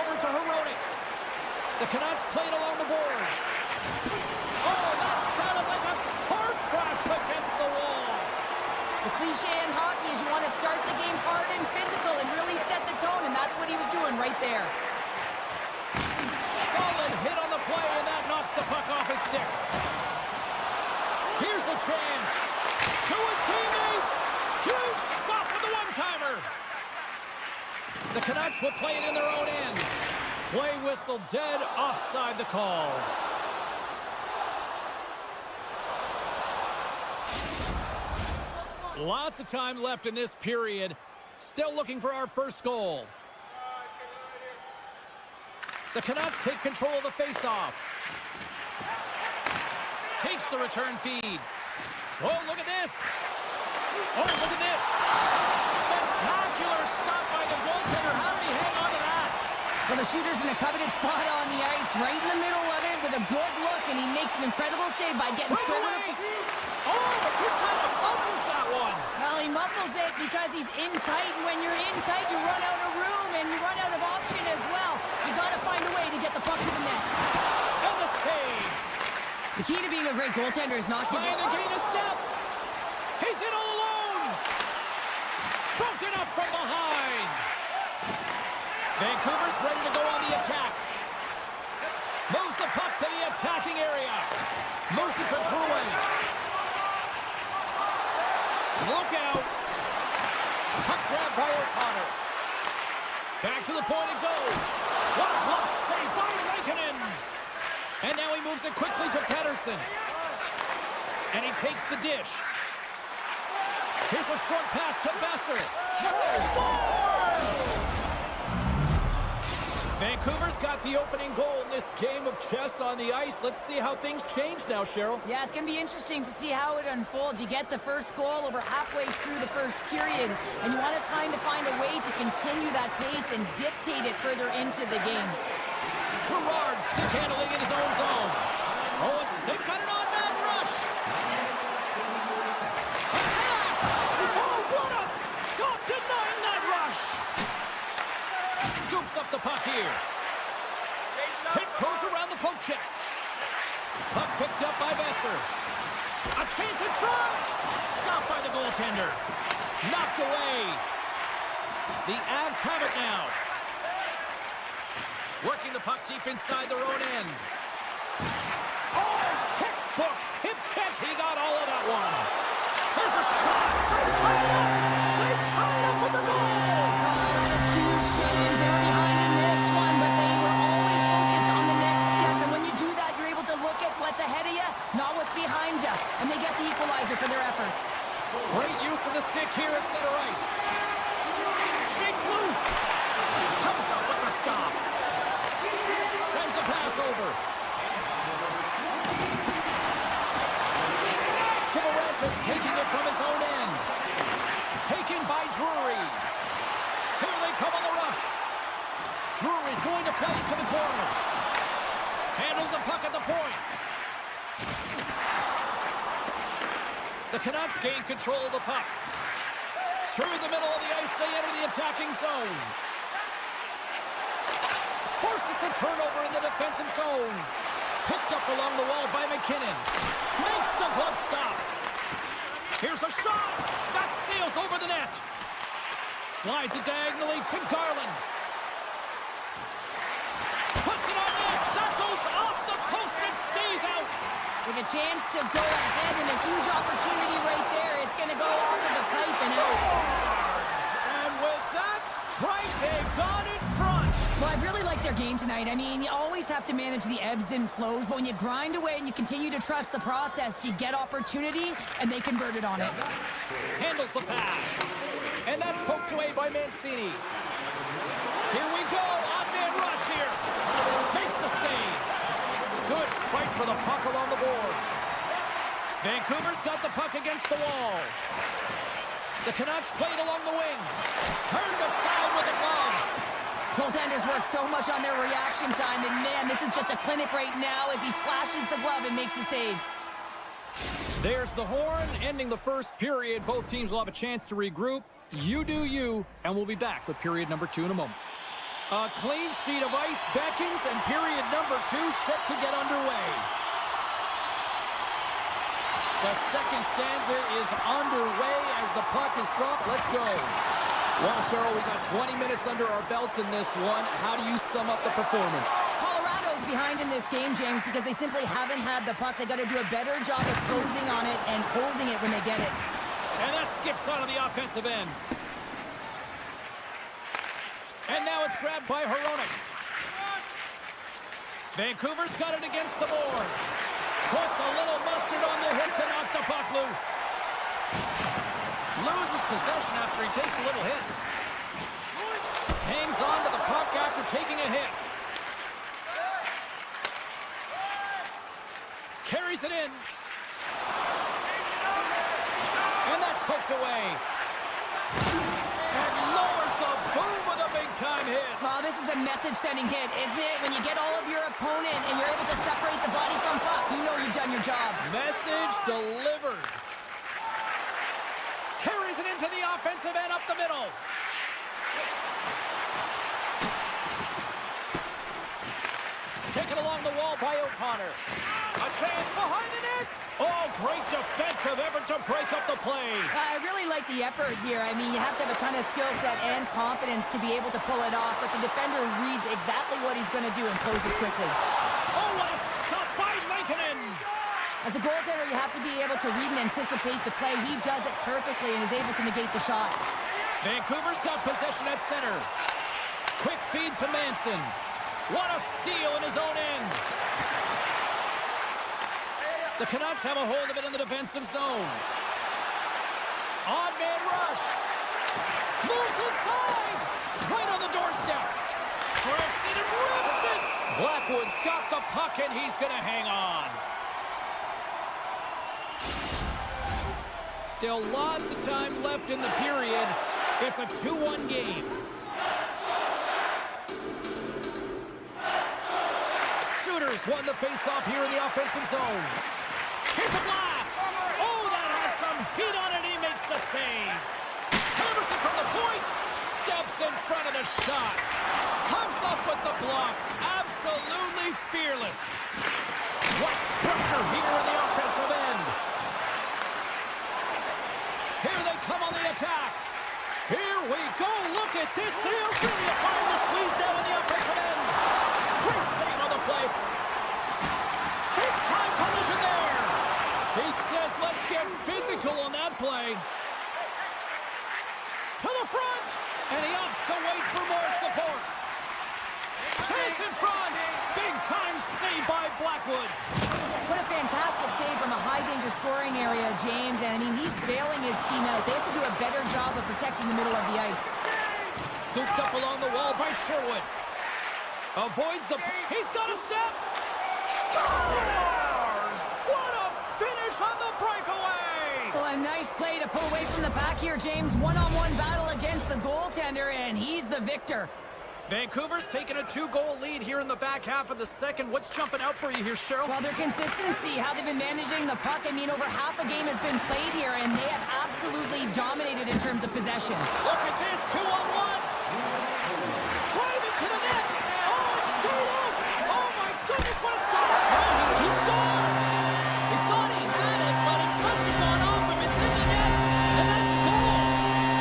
over to Herodic. The Canucks played along the boards. Oh, that sounded like a car crash against the wall. The cliche in hockey is you want to start the game hard and physical and really set the tone, and that's what he was doing right there. Solid hit on the play, and that knocks the puck off his stick. Here's a chance. To his teammate. Huge stop with the one-timer. The Canucks will play it in their own end. Play whistle dead, offside the call. Lots of time left in this period. Still looking for our first goal. The Canucks take control of the face-off. Takes the return feed. Oh, look at this. Oh, look at this. Spectacular stop by the goaltender. How did he hang on to that? Well, the shooter's in a coveted spot on the ice, right in the middle of it with a good look, and he makes an incredible save by getting square with the... Oh, it just kind of muffles that one. Well, he muffles it because he's in tight, and when you're in tight, you run out of room, and you run out of option as well. You got to find a way to get the puck to the net. And the save. The key to being a great goaltender is not trying to gain a step. He's in all alone. Broken up from behind. Vancouver's ready to go on the attack. Moves the puck to the attacking area. Moves it to Drouin. Look out. Puck grab by O'Connor. Back to the point it goes. What a close save by Lankinen. And now he moves it quickly to Pettersson. And he takes the dish. Here's a short pass to Besser. Scores! Vancouver's got the opening goal in this game of chess on the ice. Let's see how things change now, Cheryl. Yeah, it's going to be interesting to see how it unfolds. You get the first goal over halfway through the first period, and you want to kind of find a way to continue that pace and dictate it further into the game. Gerard stick handling in his own zone. Oh, they've got an on-man rush. A pass! Oh, what a stop denying that rush! Scoops up the puck here. Tiptoes around the poke check. Puck picked up by Besser. A chance in front! Stopped by the goaltender. Knocked away. The Avs have it now. Working the puck deep inside their own end. Oh, textbook hip check. He got all of that one. There's a shot. They tied it up. They tied it up with the goal. That's huge, James. They were behind in this one, but they were always focused on the next step. And when you do that, you're able to look at what's ahead of you, not what's behind you. And they get the equalizer for their efforts. Great use of the stick here at center ice. Shakes loose. Comes up with the stop. Sends a pass over. Kivaranta's taking it from his own end. Taken by Drury. Here they come on the rush. Drury's going to play it to the corner. Handles the puck at the point. The Canucks gain control of the puck. Through the middle of the ice, they enter the attacking zone. Forces the turnover in the defensive zone. Picked up along the wall by McKinnon. Makes the glove stop. Here's a shot. That sails over the net. Slides it diagonally to Garland. Puts it on net. That goes off the post and stays out. With a chance to go ahead and a huge opportunity right there. It's going to go off of the pipe and out. And with that strike, they got in front. Well, I really like their game tonight. I mean, you always have to manage the ebbs and flows, but when you grind away and you continue to trust the process, you get opportunity, and they converted on it. Handles the pass. And that's poked away by Mancini. Here we go. On-man rush here. Makes the save. Good fight for the puck along the boards. Vancouver's got the puck against the wall. The Canucks played along the wing. Turned aside with a glove. Goaltenders work so much on their reaction time, and man, this is just a clinic right now as he flashes the glove and makes the save. There's the horn, ending the first period. Both teams will have a chance to regroup. You do you, and we'll be back with period number 2 in a moment. A clean sheet of ice beckons, and period number 2 set to get underway. The second stanza is underway as the puck is dropped. Let's go. Well, Cheryl, we got 20 minutes under our belts in this one. How do you sum up the performance? Colorado's behind in this game, James, because they simply haven't had the puck. They got to do a better job of closing on it and holding it when they get it. And that skips out of the offensive end. And now it's grabbed by Hronek. Vancouver's got it against the boards. Puts a little mustard on the hit to knock the puck loose. Loses possession after he takes a little hit. Hangs on to the puck after taking a hit. Carries it in. And that's poked away. And lowers the boom with a big-time hit. Well, this is a message-sending hit, isn't it? When you get all of your opponent and you're able to separate the body from puck, you know you've done your job. Message delivered. Carries it into the offensive end up the middle. Taken along the wall by O'Connor. A chance behind the net. Oh, great defensive effort to break up the play. I really like the effort here. I mean, you have to have a ton of skill set and confidence to be able to pull it off, but the defender reads exactly what he's going to do and closes quickly. Oh, what a stop by Lankinen. As a goaltender, you have to be able to read and anticipate the play. He does it perfectly and is able to negate the shot. Vancouver's got possession at center. Quick feed to Manson. What a steal in his own end. The Canucks have a hold of it in the defensive zone. Odd man rush. Moves inside. Right on the doorstep. Grips it and rips it. Blackwood's got the puck and he's going to hang on. Still lots of time left in the period. It's a 2-1 game. Shooters won the face-off here in the offensive zone. Here's a blast. Oh, that has some heat on it. He makes the save. Hammers it from the point. Steps in front of the shot. Comes up with the block. Absolutely fearless. What pressure here in the offensive end. Here they come on the attack. Here we go. Look at this. They're really applying the squeeze down in the offensive end. Great save on the play. Big time collision there. He says, let's get physical on that play. To the front. And he opts to wait for more support. Chase in front. Big time save by Blackwood. What a fantastic save from a high-danger scoring area, James. And, I mean, he's bailing his team out. They have to do a better job of protecting the middle of the ice. Scooped up along the wall by Sherwood. Avoids the... He's got a step. Scores! What a finish on the breakaway! Well, a nice play to pull away from the back here, James. One-on-one battle against the goaltender, and he's the victor. Vancouver's taking a 2-goal lead here in the back half of the second. What's jumping out for you here, Cheryl? Well, their consistency, how they've been managing the puck. I mean, over half a game has been played here, and they have absolutely dominated in terms of possession. Look at this, 2-on-1. Driving to the net. Oh, it's stayed out. Oh, my goodness, what a stop. He scores. He thought he had it, but it must have gone off him. It's in the net, and that's a goal.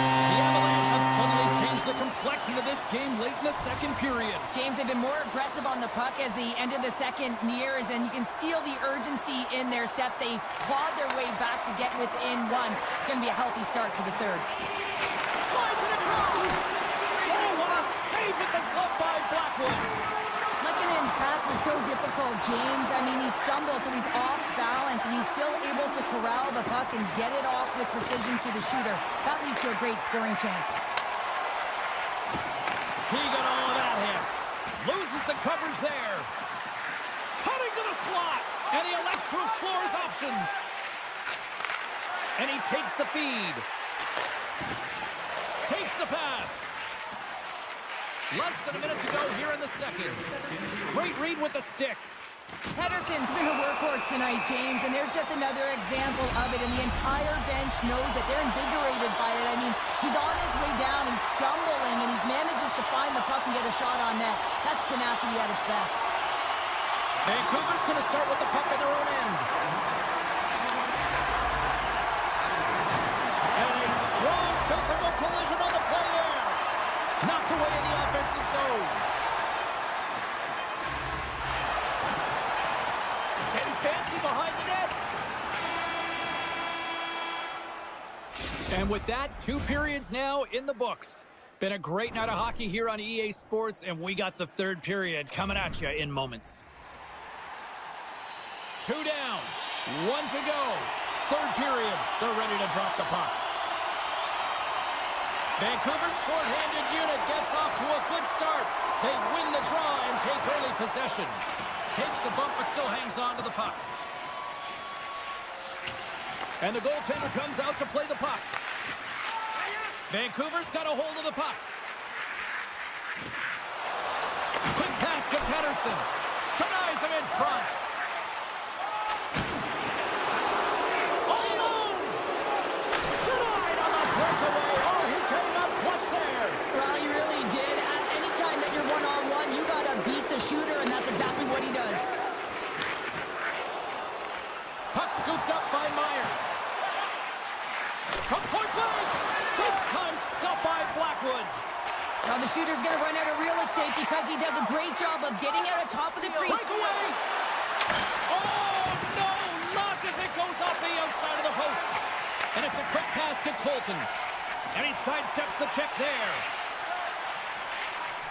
The Avalanche have suddenly changed the complexion of this game late in the second period. James, they've been more aggressive on the puck as the end of the second nears, and you can feel the urgency in their set. They clawed their way back to get within one. It's going to be a healthy start to the third. Slides it across. Oh, what a save with the glove by Blackwood. Lakinen's pass was so difficult, James. I mean, he stumbles, so he's off balance, and he's still able to corral the puck and get it off with precision to the shooter. That leads to a great scoring chance. He got all of that hit. Loses the coverage there. Cutting to the slot. And he elects to explore his options. And he takes the feed. Takes the pass. Less than a minute to go here in the second. Great read with the stick. Pedersen's been a workhorse tonight, James, and there's just another example of it, and the entire bench knows that they're invigorated by it. I mean, he's on his way down, he's stumbling, and he manages to to find the puck and get a shot on net. That's tenacity at its best. Vancouver's going to start with the puck at their own end. And a strong physical collision on the play there. Knocked away in the offensive zone. Getting fancy behind the net. And with that, 2 periods now in the books. Been a great night of hockey here on EA Sports, and we got the 3rd period coming at you in moments. 2 down, 1 to go. 3rd period, they're ready to drop the puck. Vancouver's shorthanded unit gets off to a good start. They win the draw and take early possession. Takes a bump but still hangs on to the puck. And the goaltender comes out to play the puck. Vancouver's got a hold of the puck. Quick pass to Pettersson. Denies him in front. All alone. Denied on the breakaway. Oh, he came up clutch there. Well, he really did. Anytime that you're one-on-one, you got to beat the shooter, and that's exactly what he does. Puck scooped up by Myers. From point blank. Big time stop by Blackwood. Now the shooter's going to run out of real estate because he does a great job of getting out of top of the crease. Breakaway. Oh, no. Knocked as it goes off the outside of the post. And it's a quick pass to Colton. And he sidesteps the check there.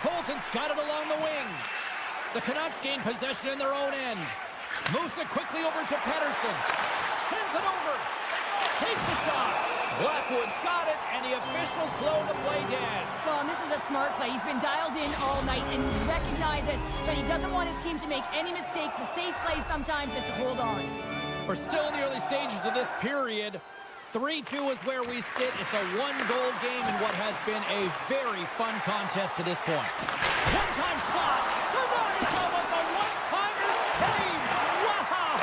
Colton's got it along the wing. The Canucks gain possession in their own end. Moves it quickly over to Pettersson. Sends it over. Takes the shot. Blackwood's got it, and the officials blow the play dead. Well, and this is a smart play. He's been dialed in all night and recognizes that he doesn't want his team to make any mistakes. The safe play sometimes is to hold on. We're still in the early stages of this period. 3-2 is where we sit. It's a 1-goal game in what has been a very fun contest to this point. One-time shot. Denies him with the one-timer save. Wow!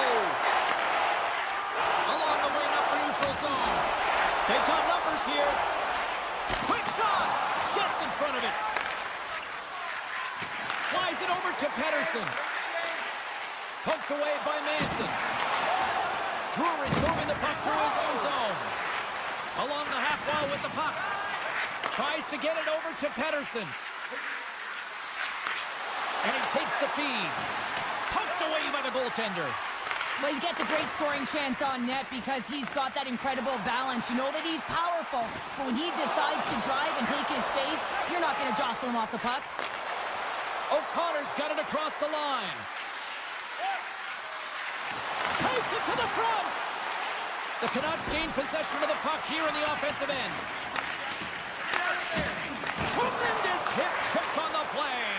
Along the wing up the neutral zone. They've got numbers here. Quick shot. Gets in front of it. Slides it over to Pettersson. Poked away by Manson. Drury's moving the puck through his own zone. Along the half wall with the puck. Tries to get it over to Pettersson. And he takes the feed. Poked away by the goaltender. Well, he gets a great scoring chance on net because he's got that incredible balance. You know that he's powerful, but when he decides to drive and take his space, you're not going to jostle him off the puck. O'Connor's got it across the line. Takes it to the front. The Canucks gain possession of the puck here in the offensive end. Tremendous hip check on the play.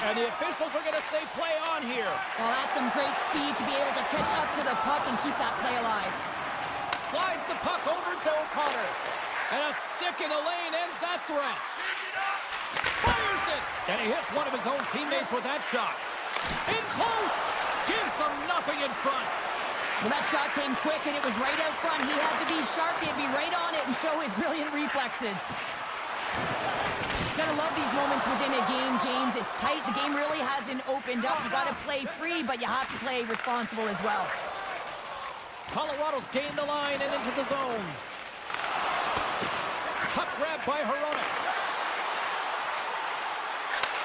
And the officials are going to say play on here. Well, that's some great speed to be able to catch up to the puck and keep that play alive. Slides the puck over to O'Connor. And a stick in the lane ends that threat. Fires it. And he hits one of his own teammates with that shot. In close. Gives them nothing in front. Well, that shot came quick and it was right out front. He had to be sharp. He had to be right on it and show his brilliant reflexes. Gotta love these moments within a game, James. It's tight. The game really hasn't opened up. You gotta play free, but you have to play responsible as well. Colorado's gained the line and into the zone. Puck grab by Hronek.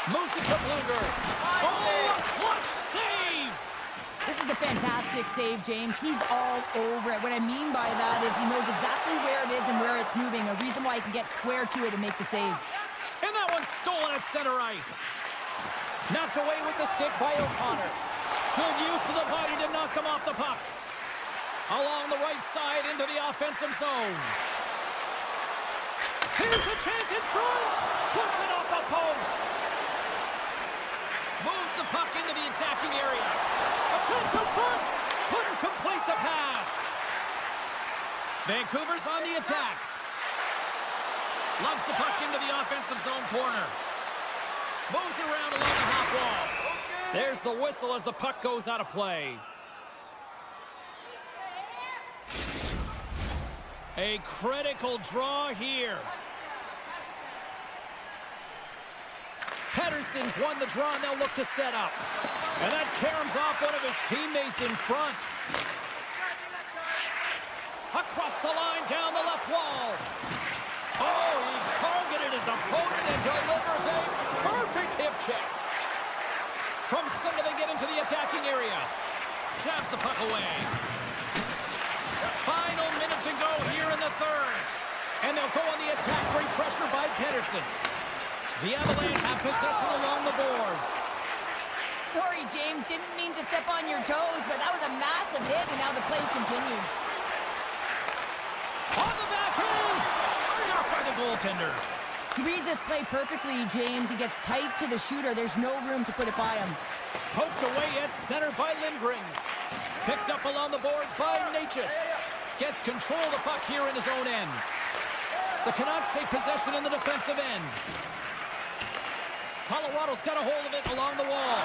Moves it to Bluger. Oh, a clutch save! This is a fantastic save, James. He's all over it. What I mean by that is he knows exactly where it is and where it's moving. A reason why he can get square to it and make the save. And that one's stolen at center ice. Knocked away with the stick by O'Connor. Good use of the body to knock them off the puck. Along the right side into the offensive zone. Here's a chance in front. Puts it off the post. Moves the puck into the attacking area. A chance in front. Couldn't complete the pass. Vancouver's on the attack. Lugs the puck into the offensive zone corner. Moves around along the half wall. There's the whistle as the puck goes out of play. A critical draw here. Hastings won the draw, and they'll look to set up. And that caroms off one of his teammates in front. Across the line, down the left wall. Oh, he targeted his opponent and delivers a perfect hip check. From center, they get into the attacking area. Jabs the puck away. Final minute to go here in the third. And they'll go on the attack, free pressure by Pedersen. The Avalanche have possession along the boards. Sorry, James, didn't mean to step on your toes, but that was a massive hit, and now the play continues. On the backhand! Stopped by the goaltender. He reads this play perfectly, James. He gets tight to the shooter. There's no room to put it by him. Poked away at center by Lindgren. Picked up along the boards by Natchez. Gets control of the puck here in his own end. The Canucks take possession in the defensive end. Colorado's got a hold of it along the wall.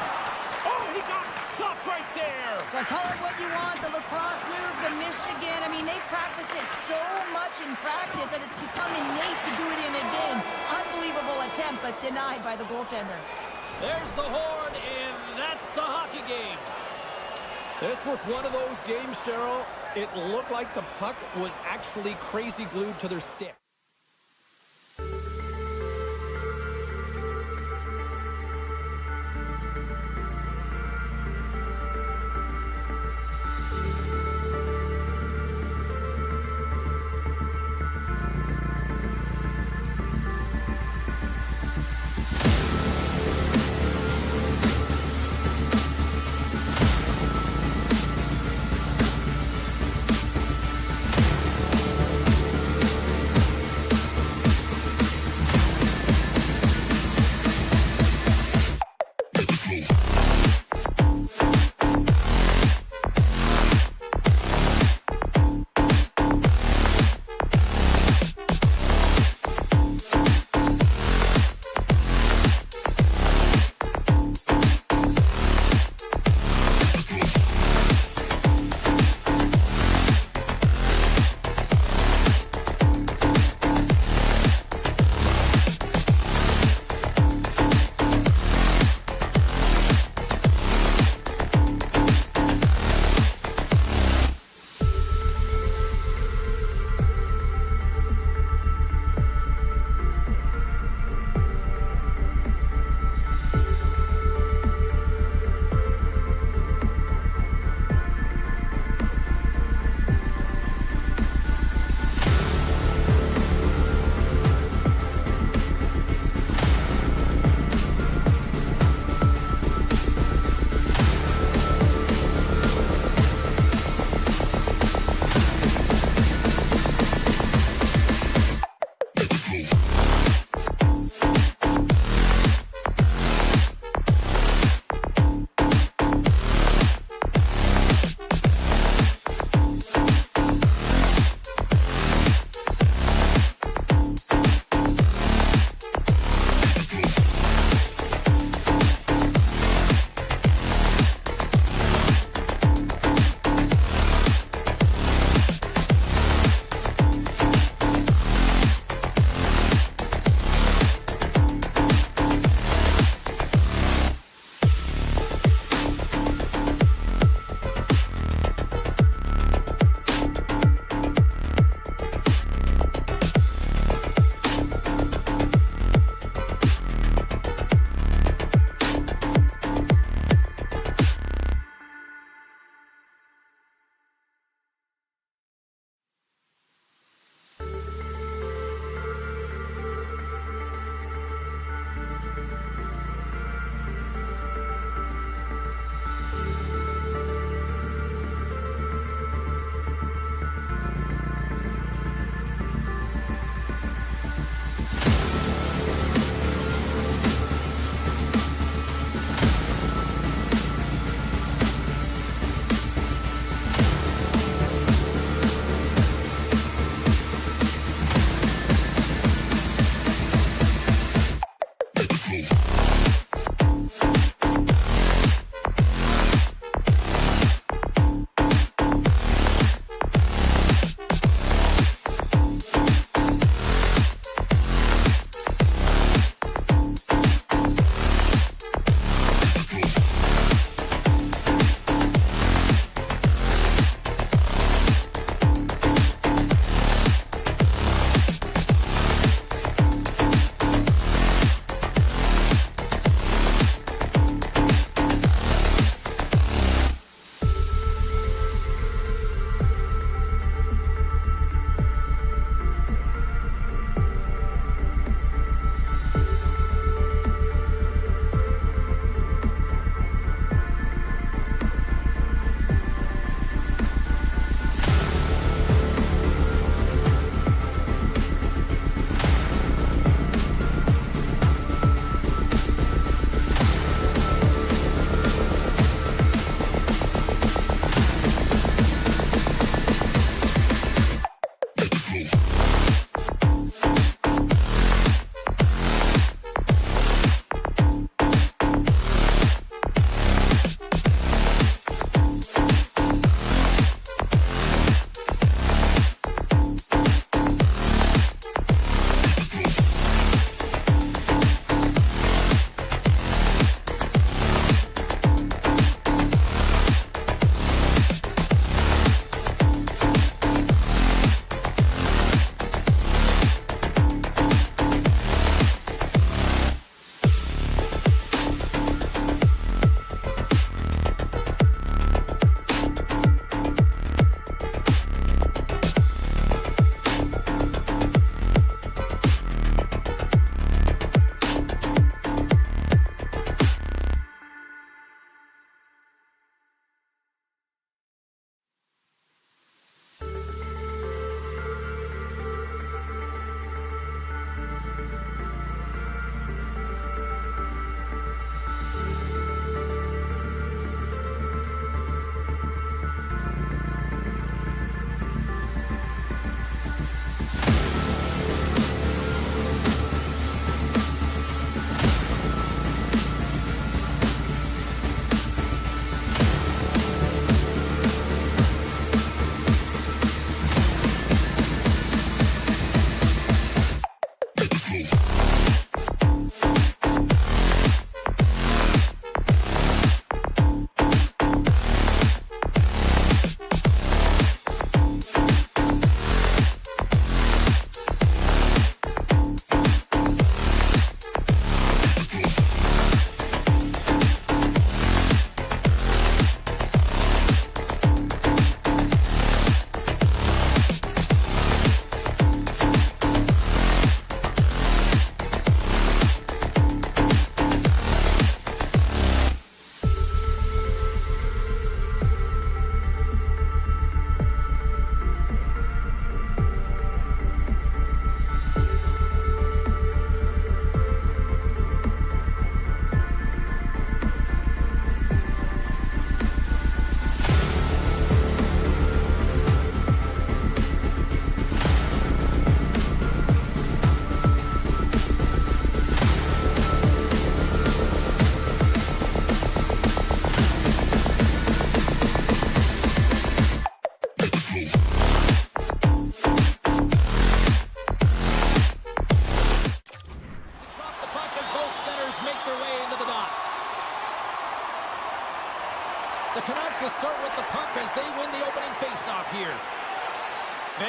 Oh, he got stopped right there. Well, call it what you want, the lacrosse move, the Michigan. I mean, they practice it so much in practice that it's become innate to do it in a game. Unbelievable attempt, but denied by the goaltender. There's the horn, and that's the hockey game. This was one of those games, Cheryl. It looked like the puck was actually crazy glued to their stick.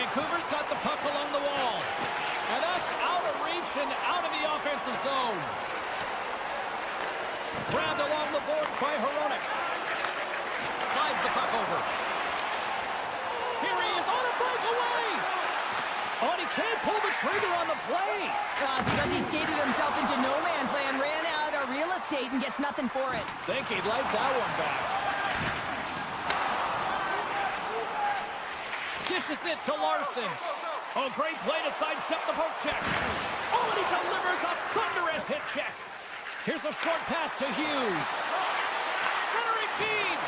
Vancouver's got the puck along the wall. And that's out of reach and out of the offensive zone. Grabbed along the boards by Hronek. Slides the puck over. Here he is on a breakaway. Oh, and he can't pull the trigger on the play. Because he skated himself into no man's land, ran out of real estate, and gets nothing for it. Think he'd like that one back. Dishes it to Larson. Oh, great play to sidestep the poke check. Oh, and he delivers a thunderous hit check. Here's a short pass to Hughes. Centering feed.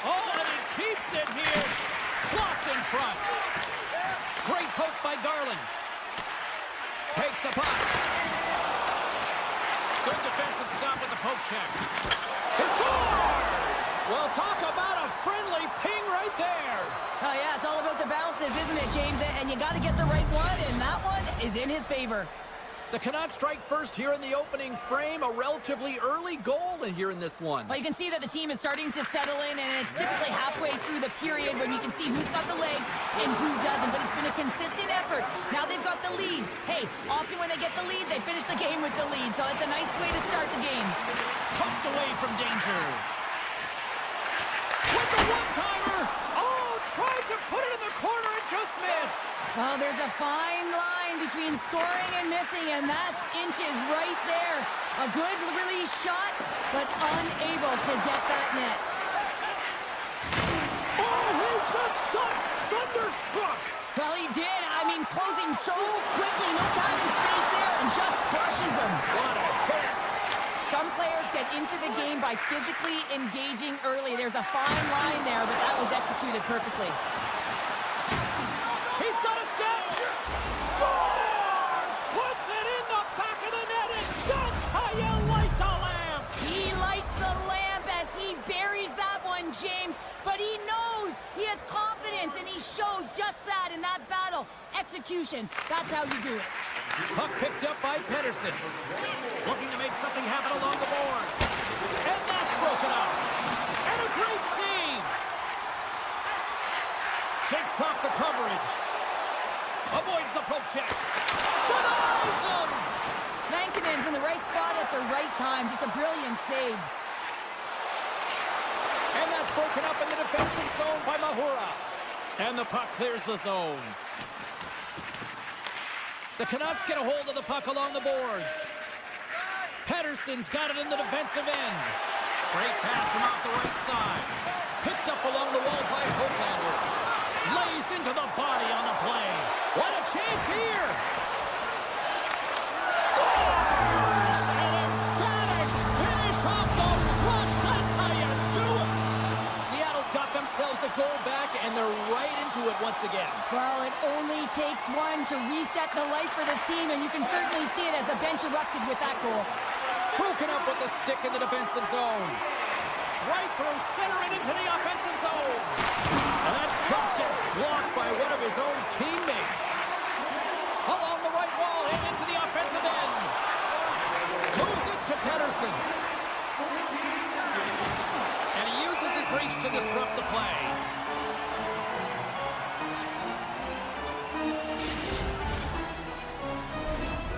Oh, and he keeps it here. Blocked in front. Great poke by Garland. Takes the puck. Good defensive stop with the poke check. He scores! Well, talk about a friendly ping right there. Oh, yeah, it's all about the bounces, isn't it, James? And you got to get the right one, and that one is in his favor. The Canucks strike first here in the opening frame. A relatively early goal here in this one. Well, you can see that the team is starting to settle in, and it's typically halfway through the period when you can see who's got the legs and who doesn't. But it's been a consistent effort. Now they've got the lead. Hey, often when they get the lead, they finish the game with the lead. So it's a nice way to start the game. Pumped away from danger. With the one-timer. Oh, tried to put it in the corner and just missed. Well, there's a fine line between scoring and missing, and that's inches right there. A good release shot, but unable to get that net. Oh, he just got thunderstruck. Well, he did. I mean, closing so quickly, no time and space there, and just crushes him. What a hit. Some players get into the game by physically engaging early. There's a fine line there, but that was executed perfectly. He's got a step. Scores! Puts it in the back of the net, and that's how you light the lamp. He lights the lamp as he buries that one, James. But he knows he has confidence, and he shows just that in that battle. Execution. That's how you do it. Puck picked up by Pettersson. Looking to make something happen along the boards. And that's broken up. And a great save. Shakes off the coverage. Avoids the poke check. Denies him. Lankinen's in the right spot at the right time. Just a brilliant save. And that's broken up in the defensive zone by Mahura. And the puck clears the zone. The Canucks get a hold of the puck along the boards. Pettersson's got it in the defensive end. Great pass from off the right side. Picked up along the wall by Hoglander. Lays into the body on the play. What a chance here! Scores! An emphatic finish off the rush. That's how you do it. Seattle's got themselves a goal back, and they're right into it once again. Well, it only takes one to reset the light for this team, and you can certainly see it as the bench erupted with that goal. Broken up with the stick in the defensive zone. Right through center and into the offensive zone. And that shot gets blocked by one of his own teammates. Along the right wall and into the offensive end. Moves it to Pettersson. And he uses his reach to disrupt the play.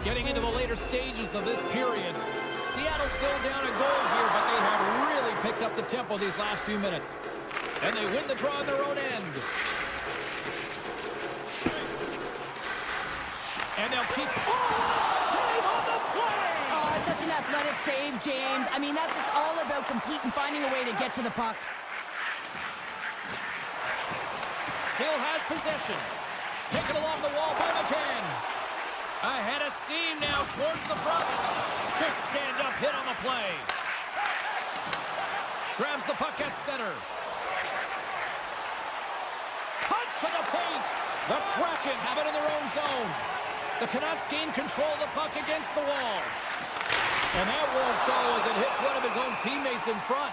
Getting into the later stages of this period. Seattle's still down a goal here, but they have really picked up the tempo these last few minutes. And they win the draw on their own end. And they'll keep... Oh, save on the play! Oh, it's such an athletic save, James. I mean, that's just all about competing, finding a way to get to the puck. Still has possession. Taken along the wall by McCann. Ahead of steam now towards the front. Quick stand-up hit on the play. Grabs the puck at center. Cuts to the paint. The Kraken have it in their own zone. The Canucks gain control of the puck against the wall. And that won't go as it hits one of his own teammates in front.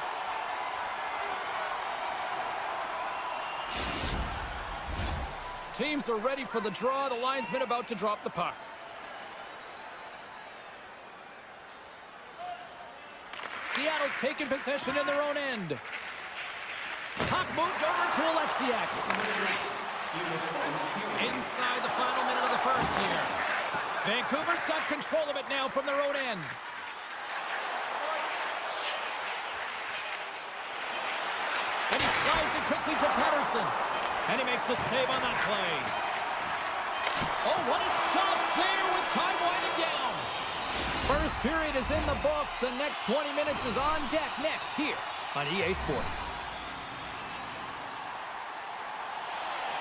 Teams are ready for the draw. The linesman about to drop the puck. Seattle's taking possession in their own end. Puck moved over to Alexiak. Inside the final minute of the first here. Vancouver's got control of it now from their own end. And he slides it quickly to Pettersson. And he makes the save on that play. Oh, what a stop there with time winding down. First period is in the books. The next 20 minutes is on deck next here on EA Sports.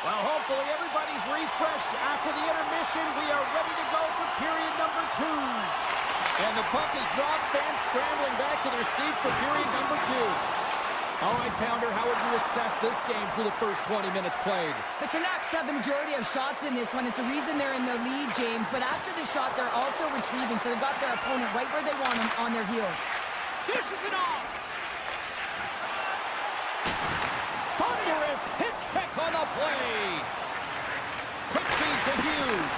Well, hopefully everybody's refreshed after the intermission. We are ready to go for period number 2. And the puck is dropped. Fans scrambling back to their seats for period number 2. All right, Pounder, how would you assess this game through the first 20 minutes played? The Canucks have the majority of shots in this one. It's a reason they're in the lead, James. But after the shot, they're also retrieving, so they've got their opponent right where they want them on their heels. Dishes it off. Thunderous hit check on the play. Quick feed to Hughes.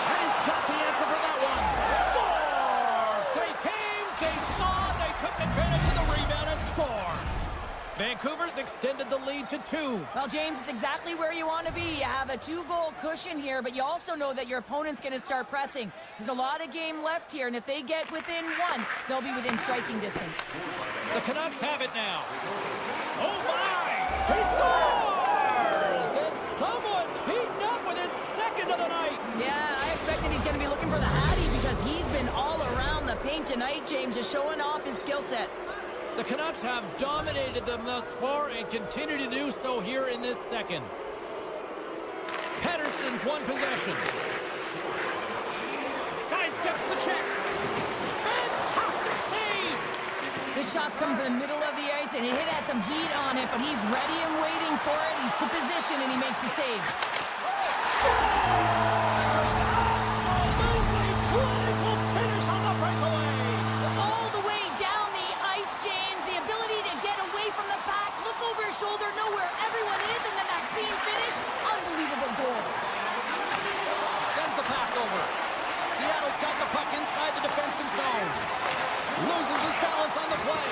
And he's got the answer for that one. Scores! They came, they saw, they took advantage of the rebound and scored. Vancouver's extended the lead to 2. Well, James, it's exactly where you want to be. You have a 2-goal cushion here, but you also know that your opponent's going to start pressing. There's a lot of game left here, and if they get within 1, they'll be within striking distance. The Canucks have it now. Oh, my! He scores! And someone's heating up with his second of the night. Yeah, I expect that he's going to be looking for the Hattie because he's been all around the paint tonight, James, just showing off his skill set. The Canucks have dominated them thus far and continue to do so here in this second. Pettersson's one possession. Sidesteps the check. Fantastic save! This shot's coming from the middle of the ice, and it has some heat on it, but he's ready and waiting for it. He's to position, and he makes the save. Scores! Absolutely critical finish on the breakaway! All the way down the ice, James. The ability to get away from the pack, look over his shoulder, know where everyone is, and then that clean finish. Unbelievable goal. Sends the pass over. Seattle's got the puck inside the defensive zone. Loses his balance on the play.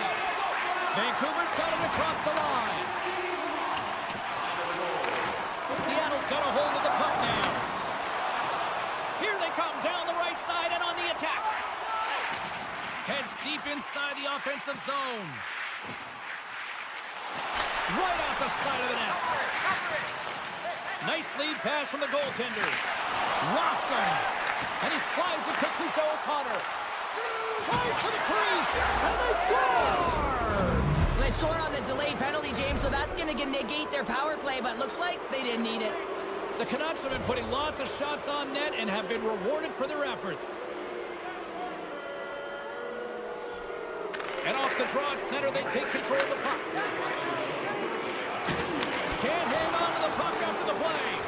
Vancouver's got it across the line. Seattle's got a hold of the puck now. Here they come down the right side and on the attack. Heads deep inside the offensive zone. Right off the side of the net. Nice lead pass from the goaltender. Rocks him. And he slides it quickly to O'Connor. Tries to the crease. And they score! They score on the delayed penalty, James, so that's going to negate their power play, but looks like they didn't need it. The Canucks have been putting lots of shots on net and have been rewarded for their efforts. And off the draw at center, they take control of the puck. Can't hang on to the puck after the play.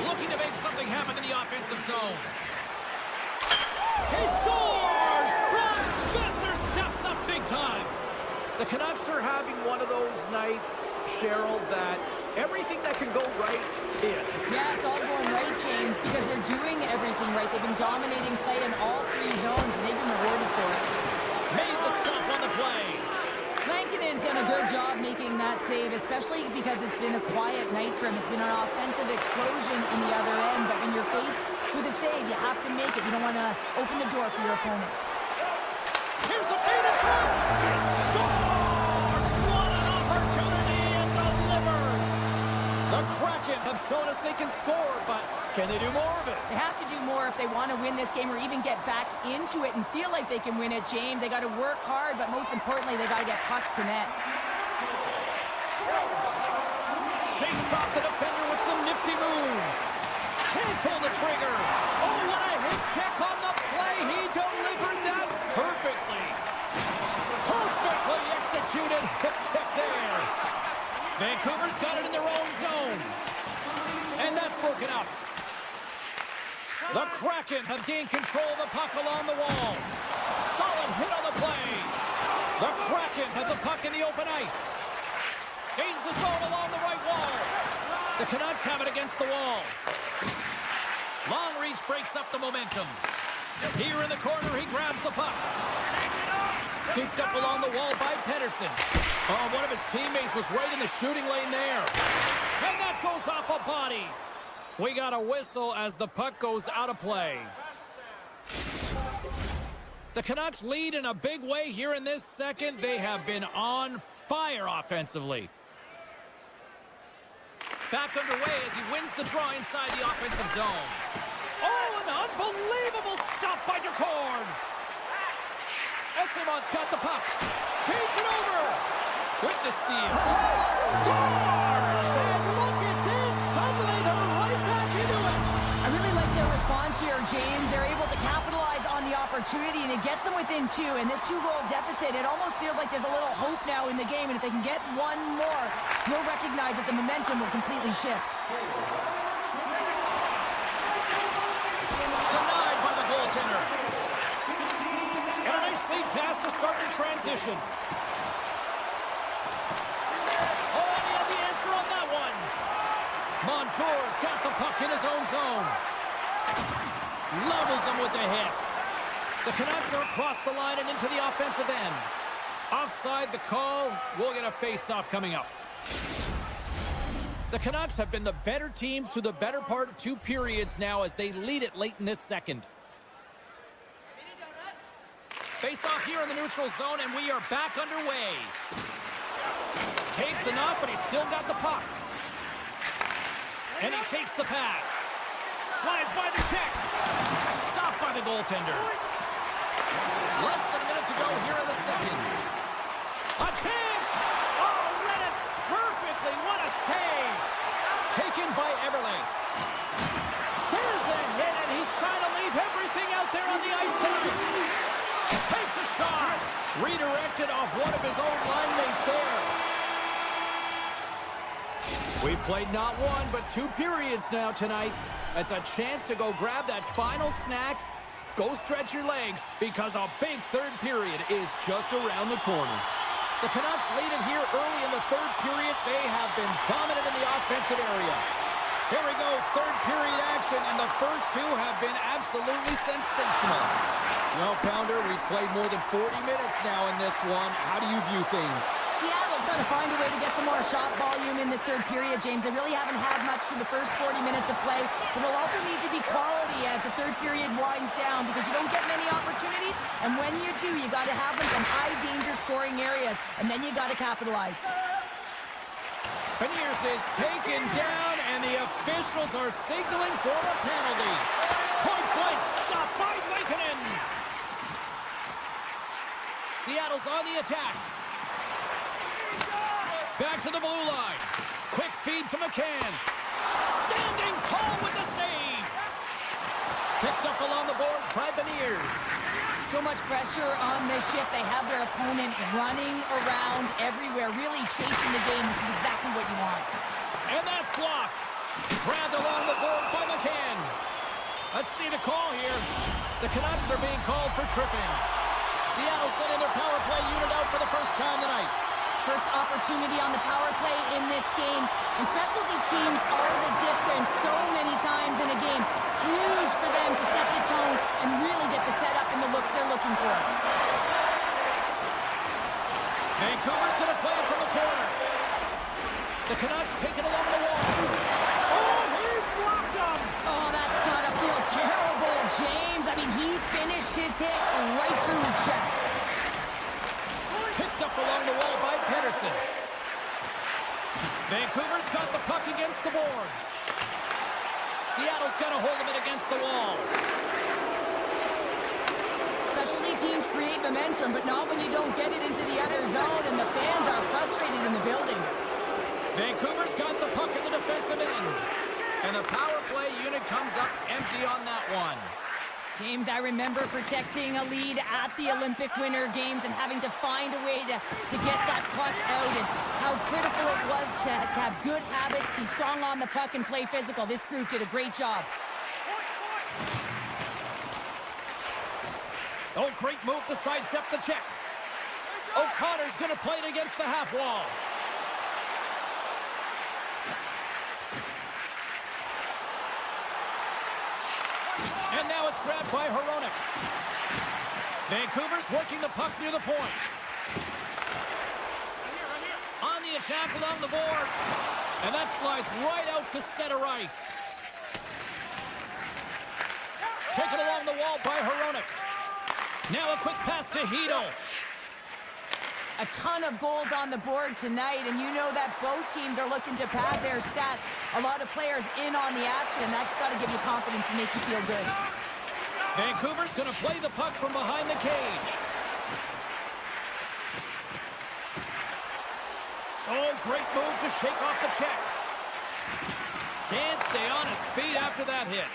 Looking to make something happen in the offensive zone. He scores! Brock Besser steps up big time. The Canucks are having one of those nights, Cheryl, that everything that can go right is. Yeah, it's all going right, James, because they're doing everything right. They've been dominating play in all 3 zones, and they've been rewarded for it. Made the stop on the play. Lankinen's done a good job making that save, especially because it's been a quiet night for him. It's been an offensive explosion in the other end, but when you're faced with a save, you have to make it. You don't want to open the door for your opponent. Here's a feed in front. He scores! What an opportunity and delivers. The Kraken have shown us they can score, but can they do more of it? They have to do more if they want to win this game or even get back into it and feel like they can win it, James. They got to work hard, but most importantly, they got to get pucks to net. Shakes off the defender with some nifty moves. Can't pull the trigger. Oh, what a hit check on the play. He delivered that perfectly. Perfectly executed hit check there. Vancouver's got it in their own zone. And that's broken up. The Kraken have gained control of the puck along the wall. Solid hit on the play. The Kraken have the puck in the open ice. Gains the zone along the right wall. The Canucks have it against the wall. Long reach breaks up the momentum. Here in the corner, he grabs the puck. Scooped up along the wall by Pedersen. Oh, one of his teammates was right in the shooting lane there. And that goes off a body. We got a whistle as the puck goes out of play. The Canucks lead in a big way here in this second. They have been on fire offensively. Back underway as he wins the draw inside the offensive zone. Oh, an unbelievable stop by Decord. Estemon's got the puck. Feeds it over. With the steal. Scores! And look at this. Suddenly they're right back into it. I really like their response here, James. They're able to capitalize on the opportunity, and it gets them within two. And this two-goal deficit, it almost feels like there's a little hope now in the game. And if they can get one more, you'll recognize that the momentum will completely shift. Denied by the goaltender. And a nice lead pass to start in transition. Oh, and he had the answer on that one. Montour's got the puck in his own zone. Levels him with the hit. The Canucks are across the line and into the offensive end. Offside the call. We'll get a face-off coming up. The Canucks have been the better team through the better part of 2 periods now as they lead it late in this second. Face-off here in the neutral zone, and we are back underway. Takes enough, but he's still got the puck. And he takes the pass. Slides by the check. Stopped by the goaltender. Less than a minute to go here in the second. A chance! Oh, read it perfectly. What a save! Taken by Everly. There's a hit, and he's trying to leave everything out there on the ice tonight. Takes a shot. Redirected off one of his own line mates there. We've played not 1, but 2 periods now tonight. It's a chance to go grab that final snack. Go stretch your legs because a big third period is just around the corner. The Canucks lead it here early in the third period. They have been dominant in the offensive area. Here we go, third period action, and the first 2 have been absolutely sensational. Well, Pounder, we've played more than 40 minutes now in this one. How do you view things? Seattle's got to find a way to get some more shot volume in this third period, James. They really haven't had much through the first 40 minutes of play, but they'll also need to be quality as the third period winds down because you don't get many opportunities, and when you do, you got to have them from high-danger scoring areas, and then you got to capitalize. Beniers is taken down, and the officials are signaling for a penalty. Point-blank stop by Lankinen. Seattle's on the attack. Back to the blue line. Quick feed to McCann. Standing tall with the save. Picked up along the boards by Beniers. So much pressure on this shift. They have their opponent running around everywhere, really chasing the game. This is exactly what you want. And that's blocked. Grabbed along the boards by McCann. Let's see the call here. The Canucks are being called for tripping. Seattle sending their power play unit out for the first time tonight. First opportunity on the power play in this game. And specialty teams are the difference so many times in a game. Huge for them to set the tone and really get the setup and the looks they're looking for. Vancouver's going to play it from the corner. The Canucks take it along the wall. Oh, he blocked him! Oh, that's gotta feel terrible, James. I mean, he finished his hit right through his check. Picked up along the wall by Pedersen. Vancouver's got the puck against the boards. Seattle's got a hold of it against the wall. Specialty teams create momentum, but not when you don't get it into the other zone, and the fans are frustrated in the building. Vancouver's got the puck in the defensive end. And the power play unit comes up empty on that one. James, I remember protecting a lead at the Olympic Winter Games and having to find a way to get that puck out, and how critical it was to have good habits, be strong on the puck, and play physical. This group did a great job. Oh, great move to sidestep the check. O'Connor's going to play it against the half wall. And now it's grabbed by Hronek. Vancouver's working the puck near the point. On the attack along the boards. And that slides right out to center ice. Taken along the wall by Hronek. Now a quick pass to Hito. A ton of goals on the board tonight, and you know that both teams are looking to pad their stats. A lot of players in on the action, and that's got to give you confidence and make you feel good. Vancouver's going to play the puck from behind the cage. Oh, great move to shake off the check. Can't stay on his feet after that hit.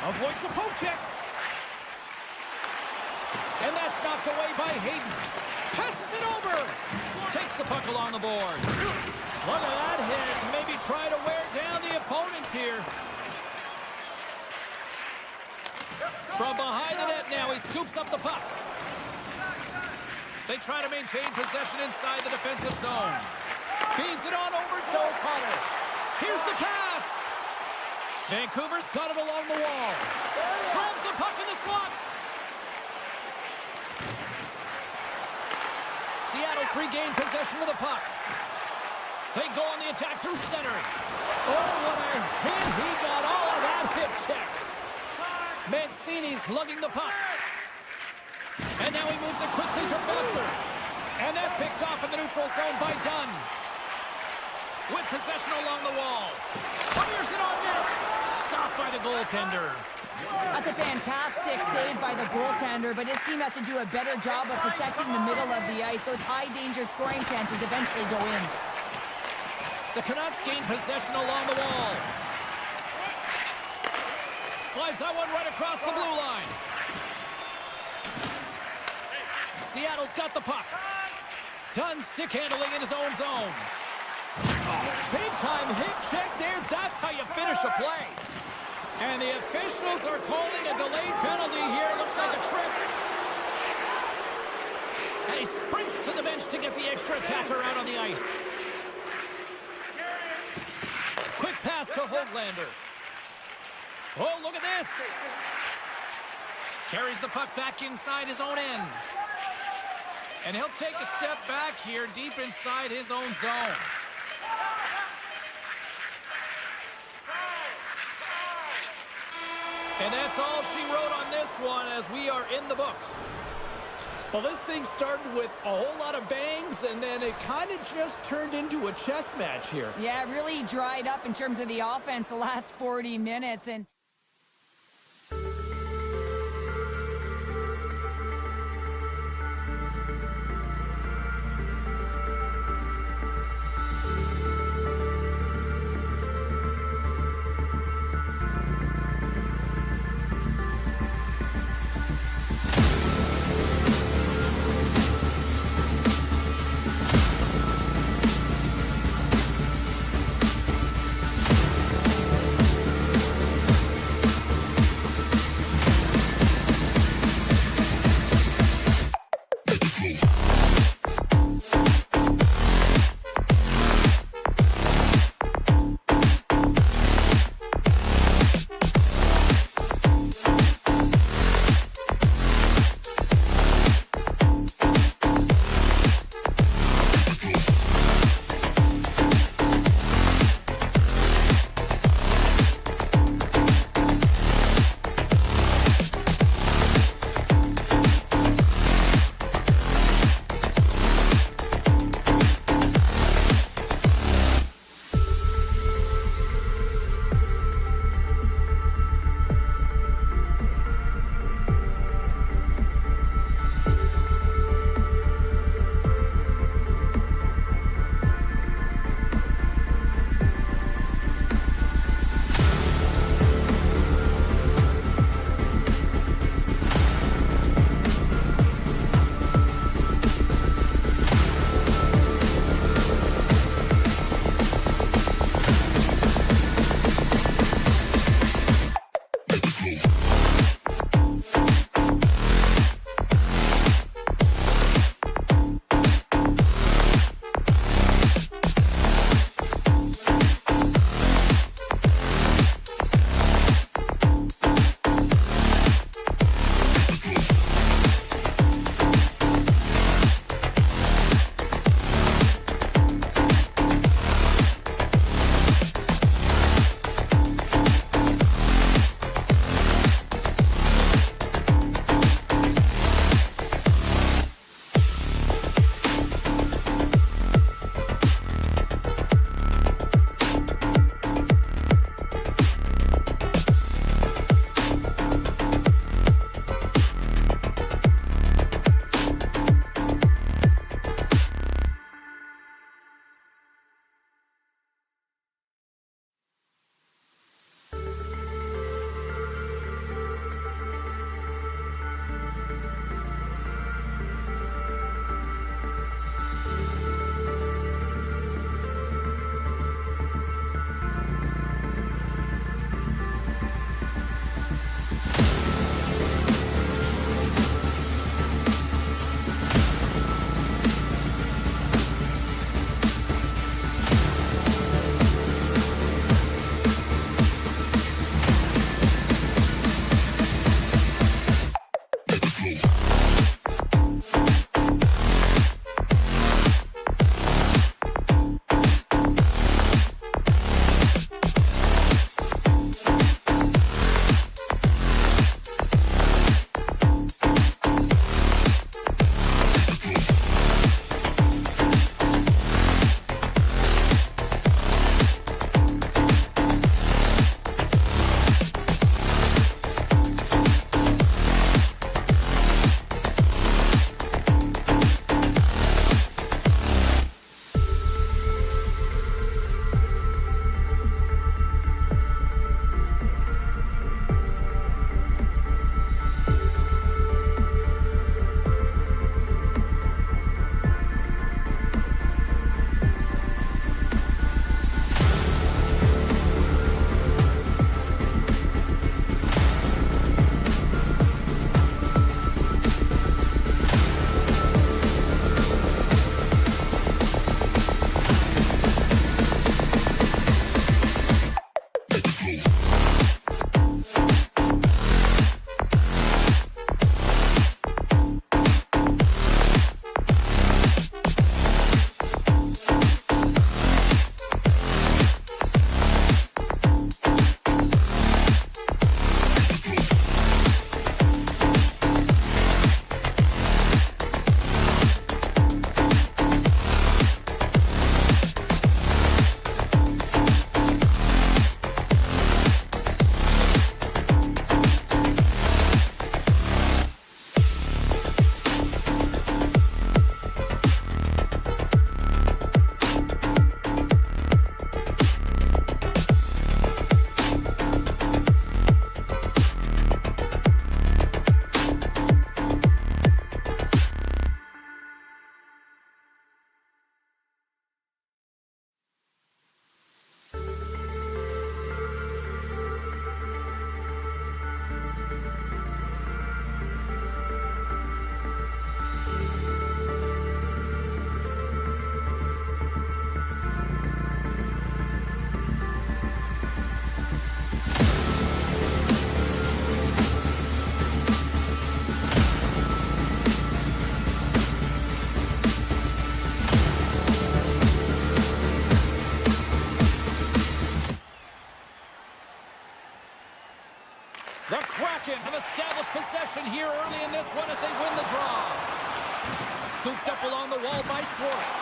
Avoids the poke check. And that's knocked away by Hayden. Passes it over. Takes the puck along the board. Look at that hit. Maybe try to wear down the opponents here. From behind the net now, he scoops up the puck. They try to maintain possession inside the defensive zone. Feeds it on over to O'Connor. Here's the pass. Vancouver's got it along the wall. Grabs the puck in the slot. Seattle's regained possession of the puck. They go on the attack through center. Oh, what a hit. He got all of that hip check. Mancini's lugging the puck. And now he moves it quickly to Besser. And that's picked off in the neutral zone by Dunn. With possession along the wall. Fires it on net. Stopped by the goaltender. That's a fantastic save by the goaltender, but his team has to do a better job of protecting the middle of the ice. Those high-danger scoring chances eventually go in. The Canucks gain possession along the wall. Slides that one right across the blue line. Seattle's got the puck. Dunn stick handling in his own zone. Big-time hit check there. That's how you finish a play. And the officials are calling a delayed penalty here. Looks like a trip. And he sprints to the bench to get the extra attacker out on the ice. Quick pass to Höglander. Oh, look at this. Carries the puck back inside his own end. And he'll take a step back here deep inside his own zone. And that's all she wrote on this one as we are in the books. Well, this thing started with a whole lot of bangs, and then it kind of just turned into a chess match here. Yeah, it really dried up in terms of the offense the last 40 minutes. And Kraken have established possession here early in this one as they win the draw. Scooped up along the wall by Schwartz.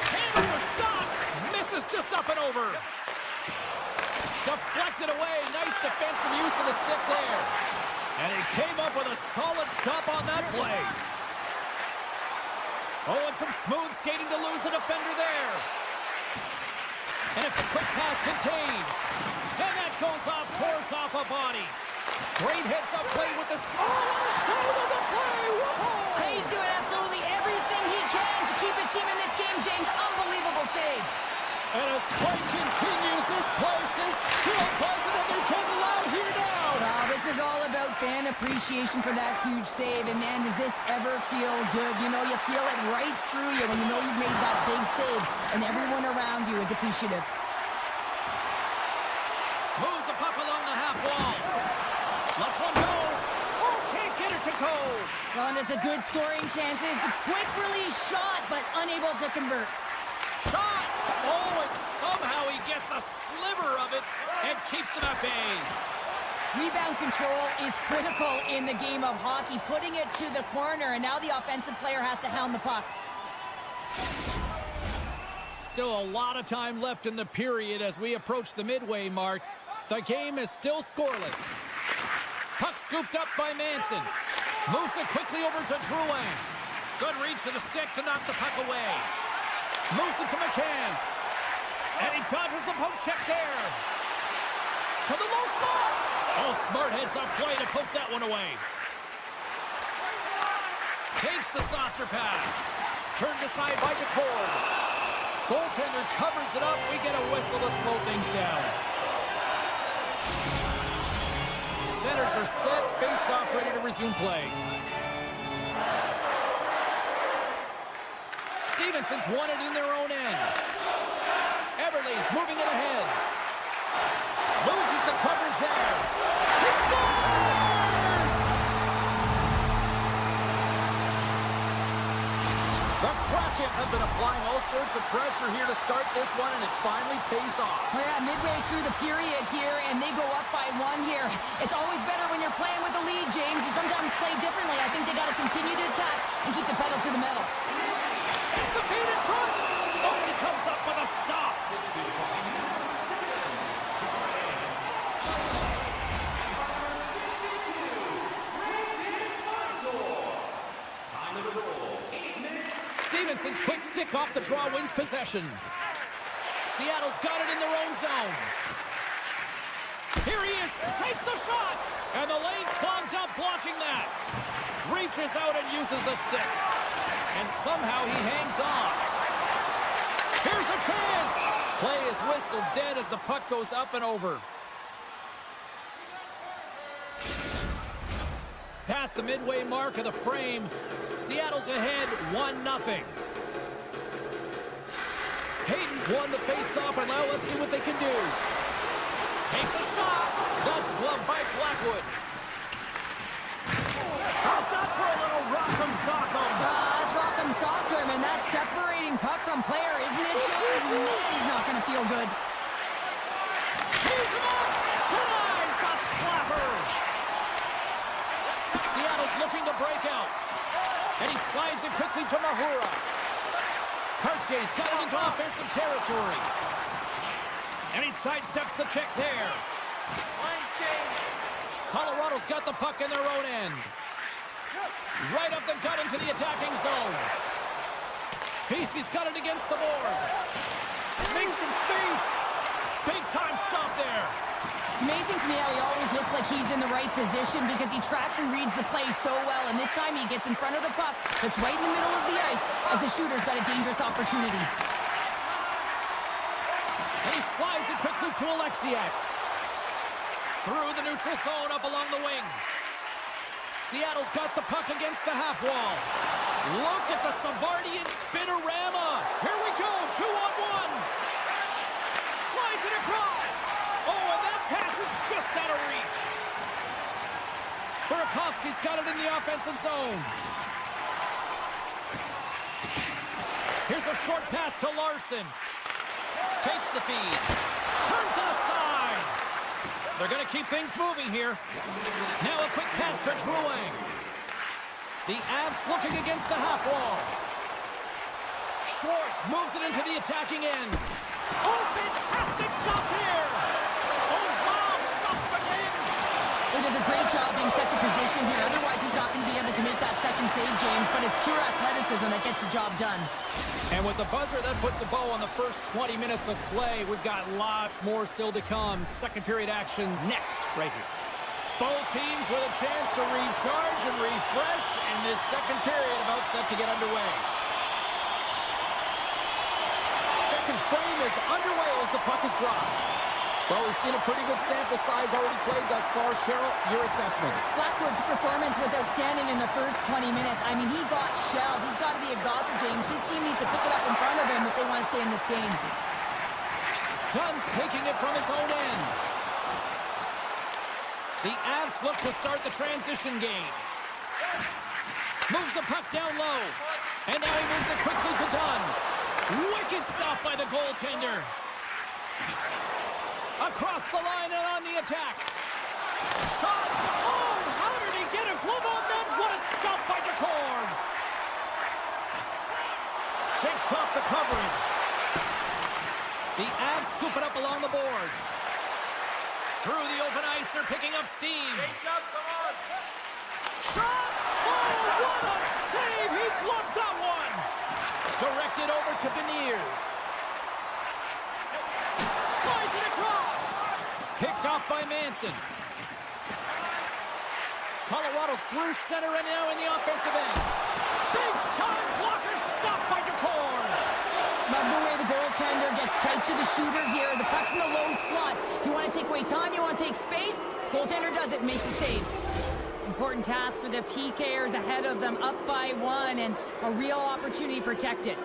Hammers a shot. Misses just up and over. Deflected away. Nice defensive use of the stick there. And he came up with a solid stop on that play. Oh, and some smooth skating to lose the defender there. And it's a quick pass contains. And that goes off course off a body. Great heads-up play with the... Save of the play! Whoa! He's doing absolutely everything he can to keep his team in this game, James. Unbelievable save. And as play continues, this place is still buzzing, and they're getting loud here now. Wow, this is all about fan appreciation for that huge save. And man, does this ever feel good? You know, you feel it right through you when you know you've made that big save, and everyone around you is appreciative. Moves the puck along the half wall. Lets one go. Oh, can't get it to go. Well, and it's a good scoring chances. A quick release shot, but unable to convert. Shot. Oh, and somehow he gets a sliver of it and keeps him at bay. Rebound control is critical in the game of hockey, putting it to the corner, and now the offensive player has to hound the puck. Still a lot of time left in the period as we approach the midway mark. The game is still scoreless. Puck scooped up by Manson. Moves it quickly over to Drouin. Good reach to the stick to knock the puck away. Moves it to McCann. And he dodges the poke check there. To the low slot. Oh, smart heads-up play to poke that one away. Takes the saucer pass. Turned aside by DeCord. Goaltender covers it up. We get a whistle to slow things down. Centers are set. Face-off ready to resume play. Stevenson's won it in their own end. Everly's moving it ahead. Loses the coverage there. He scores! The Kraken have been applying all sorts of pressure here to start this one, and it finally pays off. Well, yeah, midway through the period here, and they go up by one here. It's always better when you're playing with the lead, James. You sometimes play differently. I think they got to continue to attack and keep the pedal to the metal. Sends the feed in front. Oh, he comes up with a stop. Stevenson's quick stick off the draw wins possession. Seattle's got it in their own zone. Here he is, takes the shot, and the lane's clogged up blocking that. Reaches out and uses the stick, and somehow he hangs on. Here's a chance. Play is whistled dead as the puck goes up and over. Past the midway mark of the frame, Seattle's ahead 1-0. Hayden's won the face-off, and now let's see what they can do. Takes a shot. That's gloved by Blackwood. How's that for a little rock'em sock'em? That's rock'em sock'em, and that's separating puck from player, isn't it, James? Man, he's not going to feel good. He's him up. Denies the slapper. Seattle's looking to break out. And he slides it quickly to Mahura. Cartier's got it into offensive territory. And he sidesteps the check there. Line change. Colorado's got the puck in their own end. Right up the gut into the attacking zone. Vesey's got it against the boards. Makes some space. Big time stop there. It's amazing to me how he always looks like he's in the right position because he tracks and reads the play so well, and this time he gets in front of the puck that's right in the middle of the ice as the shooter's got a dangerous opportunity. And he slides it quickly to Alexiak. Through the neutral zone up along the wing. Seattle's got the puck against the half wall. Look at the Savardian spinorama. Here we go, 2-on-1. Slides it across. Oh, and that pass is just out of reach. Burakovsky's got it in the offensive zone. Here's a short pass to Larson. Takes the feed. Turns it aside. They're going to keep things moving here. Now a quick pass to Drouin. The Avs looking against the half wall. Schwartz moves it into the attacking end. Oh, fantastic stop here. Oh, wow, stops the game. He does a great job being such a position here. Otherwise, he's not going to be able to make that second save, James. But it's pure athleticism that gets the job done. And with the buzzer, that puts a bow on the first 20 minutes of play. We've got lots more still to come. Second period action next, right here. Both teams with a chance to recharge and refresh, and this second period about set to get underway. Second frame is underway as the puck is dropped. Well, we've seen a pretty good sample size already played thus far. Cheryl, your assessment. Blackwood's performance was outstanding in the first 20 minutes. I mean, he got shelled. He's got to be exhausted, James. His team needs to pick it up in front of him if they want to stay in this game. Dunn's taking it from his own end. The Avs look to start the transition game. Moves the puck down low. And now he moves it quickly to Dunn. Wicked stop by the goaltender. Across the line and on the attack. Shot. Oh, how did he get a glove on that? What a stop by DeCord. Shakes off the coverage. The Avs scoop it up along the boards. Through the open ice, they're picking up steam. Come on. Shot! Oh, what a save! He gloved that one! Directed over to Beniers. Slides it across! Picked off by Manson. Colorado's through center and now in the offensive end. Big time blocker stopped by DeCord. Love the way the goaltender gets tight to the shooter here. The puck's in the low slot. You want to take away time, you want to take space. Goaltender does it, makes a save. Important task for the PKers ahead of them, up by 1, and a real opportunity to protect it.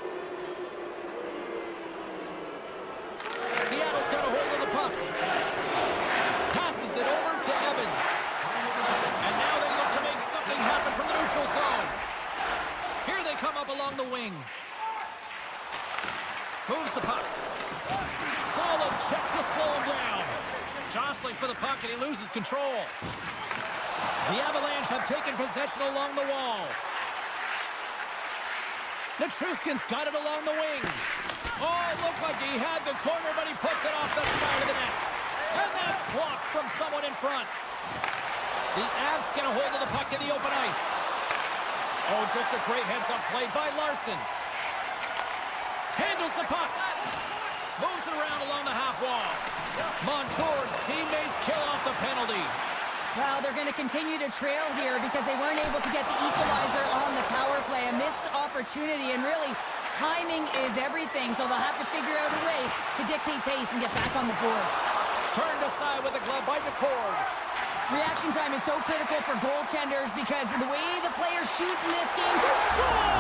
Seattle's got a hold of the puck. Passes it over to Evans. And now they look to make something happen from the neutral zone. Here they come up along the wing. Moves the puck. Solid check to slow him down. Jostling for the puck, and he loses control. The Avalanche have taken possession along the wall. Netruskin's got it along the wing. Oh, it looked like he had the corner, but he puts it off the side of the net. And that's blocked from someone in front. The Avs get a hold of the puck in the open ice. Oh, just a great heads-up play by Larson. Handles the puck. Moves it around along the half wall. Montour's teammates kill off the penalty. Well, they're going to continue to trail here because they weren't able to get the equalizer on the power play. A missed opportunity, and really, timing is everything, so they'll have to figure out a way to dictate pace and get back on the board. Turned aside with a glove by DeCord. Reaction time is so critical for goaltenders because the way the players shoot in this game to Score!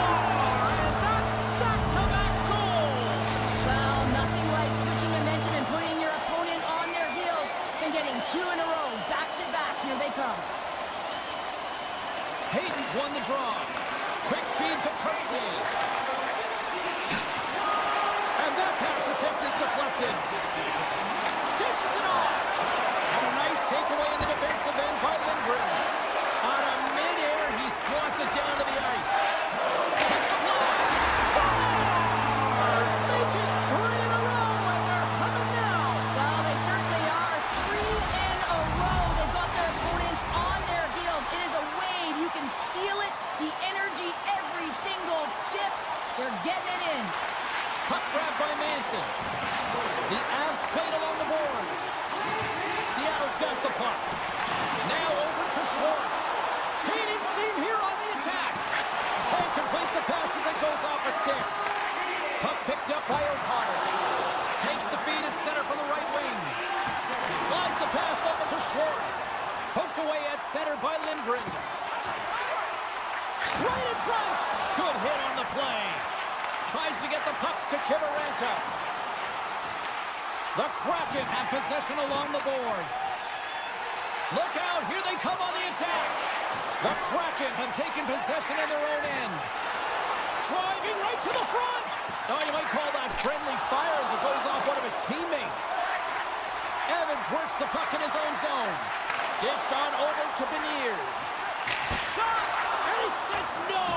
And that's back-to-back goals! Well, nothing like switching momentum and putting your opponent on their heels than getting 2 in a row, back-to-back. Here they come. Hayden's won the draw. Quick feed to Kurtzley. And that pass attempt is deflected. Dishes it off. And a nice takeaway in the defensive end by Lindgren. On a mid-air, he swats it down to the ice. Takes a blast. Stars! Make it 3 in a row, and they're coming now. Well, they certainly are. 3 in a row. They've got their opponents on their heels. It is a wave. You can feel it. The energy every single shift. They're getting it in. Puck grab by Manson. The Avs played along the boards. Seattle's got the puck. Now over to Schwartz. Gaining steam here on the attack. Can't complete the pass as it goes off a stick. Puck picked up by O'Connor. Takes the feed at center from the right wing. Slides the pass over to Schwartz. Poked away at center by Lindgren. Right in front. Good hit on the play. Tries to get the puck to Kiviranta. The Kraken have possession along the boards. Look out, here they come on the attack. The Kraken have taken possession in their own end. Driving right to the front. Oh, you might call that friendly fire as it goes off one of his teammates. Evans works the puck in his own zone. Dished on over to Beniers. Shot! And he says no!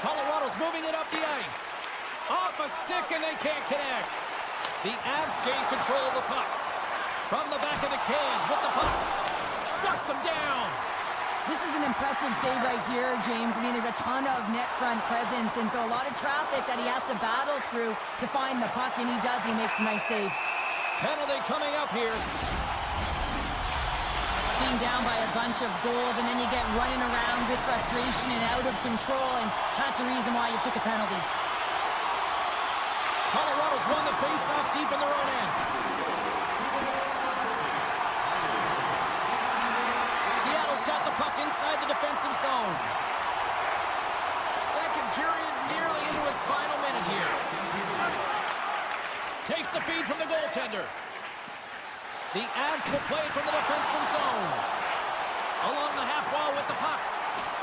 Colorado's moving it up the ice. Off a stick and they can't connect. The Avs gain control of the puck. From the back of the cage with the puck. Shuts him down. This is an impressive save right here, James. I mean, there's a ton of net front presence, and so a lot of traffic that he has to battle through to find the puck, and he does. He makes a nice save. Penalty coming up here. Being down by a bunch of goals, and then you get running around with frustration and out of control, and that's the reason why you took a penalty. Colorado's won the face-off deep in their own end. Seattle's got the puck inside the defensive zone. Second period nearly into its final minute here. Takes the feed from the goaltender. The Avs will play from the defensive zone. Along the half wall with the puck.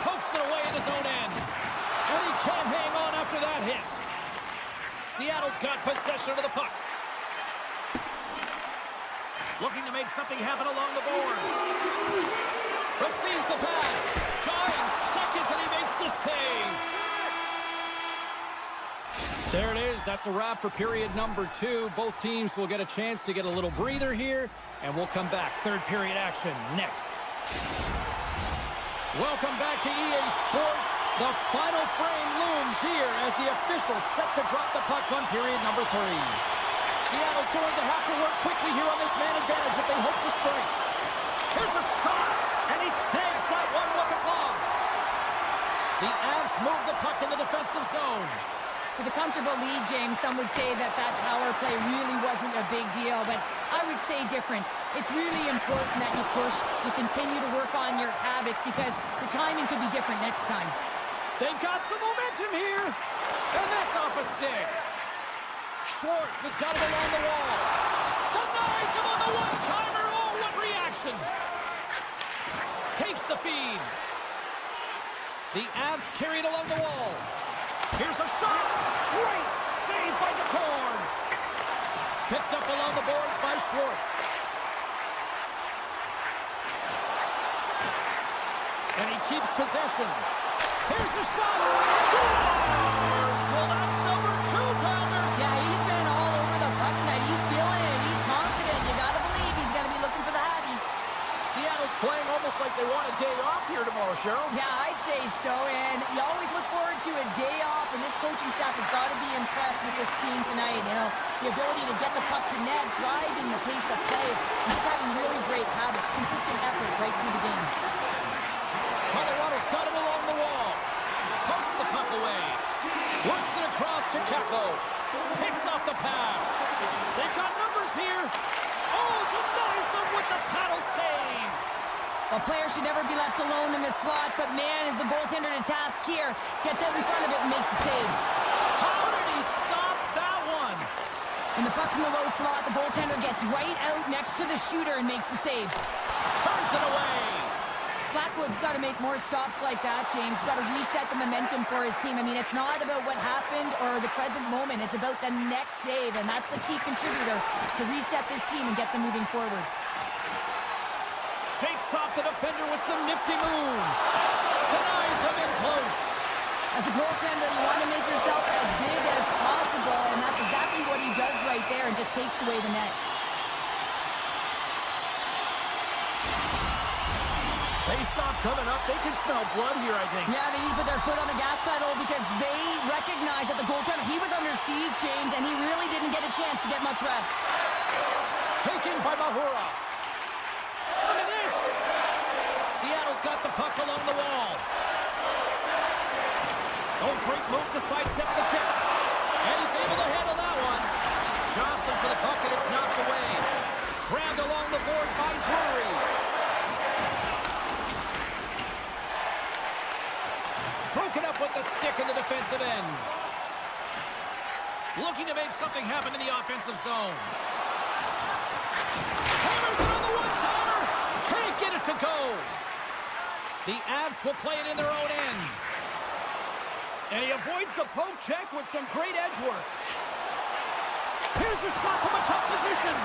Pokes it away in his own end. And he can't hang on after that hit. Seattle's got possession of the puck. Looking to make something happen along the boards. Receives the pass. Giant seconds and he makes the save. There it is. That's a wrap for period number 2. Both teams will get a chance to get a little breather here, and we'll come back. Third period action next. Welcome back to EA Sports. The final frame looms here as the officials set to drop the puck on period number 3. Seattle's going to have to work quickly here on this man advantage if they hope to strike. Here's a shot, and he snags that one with the glove. The Avs move the puck in the defensive zone. With a comfortable lead, James, some would say that power play really wasn't a big deal, but I would say different. It's really important that you push, you continue to work on your habits because the timing could be different next time. They've got some momentum here, and that's off a stick. Schwartz has got him along the wall. Denies him on the one-timer. Oh, what reaction. Takes the feed. The Avs carried along the wall. Here's a shot. Great save by DeCorn. Picked up along the boards by Schwartz. And he keeps possession. Here's a shot. Scores! Well, that's number 2-pounder. Yeah, he's been all over the puck tonight. He's feeling it. He's confident. You got to believe he's going to be looking for the Hattie. Seattle's playing almost like they want a day off here tomorrow, Cheryl. Yeah, I'd say so, and you always look forward to a day off, and this coaching staff has got to be impressed with this team tonight. You know, the ability to get the puck to net, driving the pace of play, and just having really great habits, consistent effort right through the game. Colorado's got him along the wall. Pumps the puck away. Works it across to Keko. Picks off the pass. They've got numbers here. Oh, denies them with the paddle save. A player should never be left alone in the slot, but man, is the goaltender to task here. Gets out in front of it and makes the save. How did he stop that one? When the puck's in the low slot, the goaltender gets right out next to the shooter and makes the save. Turns it away. Blackwood's got to make more stops like that, James. Got to reset the momentum for his team. I mean, it's not about what happened or the present moment. It's about the next save, and that's the key contributor to reset this team and get them moving forward. Shakes off the defender with some nifty moves. Denies him in close. As a goaltender, you want to make yourself as big as possible, and that's exactly what he does right there and just takes away the net. Face-off coming up. They can smell blood here, I think. Yeah, they need to put their foot on the gas pedal because they recognize that the goaltender, he was under siege, James, and he really didn't get a chance to get much rest. Taken by Mahura. Look at this. Seattle's got the puck along the wall. Oh, great move to sidestep the chip. And he's able to handle that one. Johnson for the puck, and it's knocked away. Grabbed along the board by Drury. Broken up with the stick in the defensive end. Looking to make something happen in the offensive zone. Hammers it on the one-timer. Can't get it to go. The Avs will play it in their own end. And he avoids the poke check with some great edge work. Here's a shot from a tough position.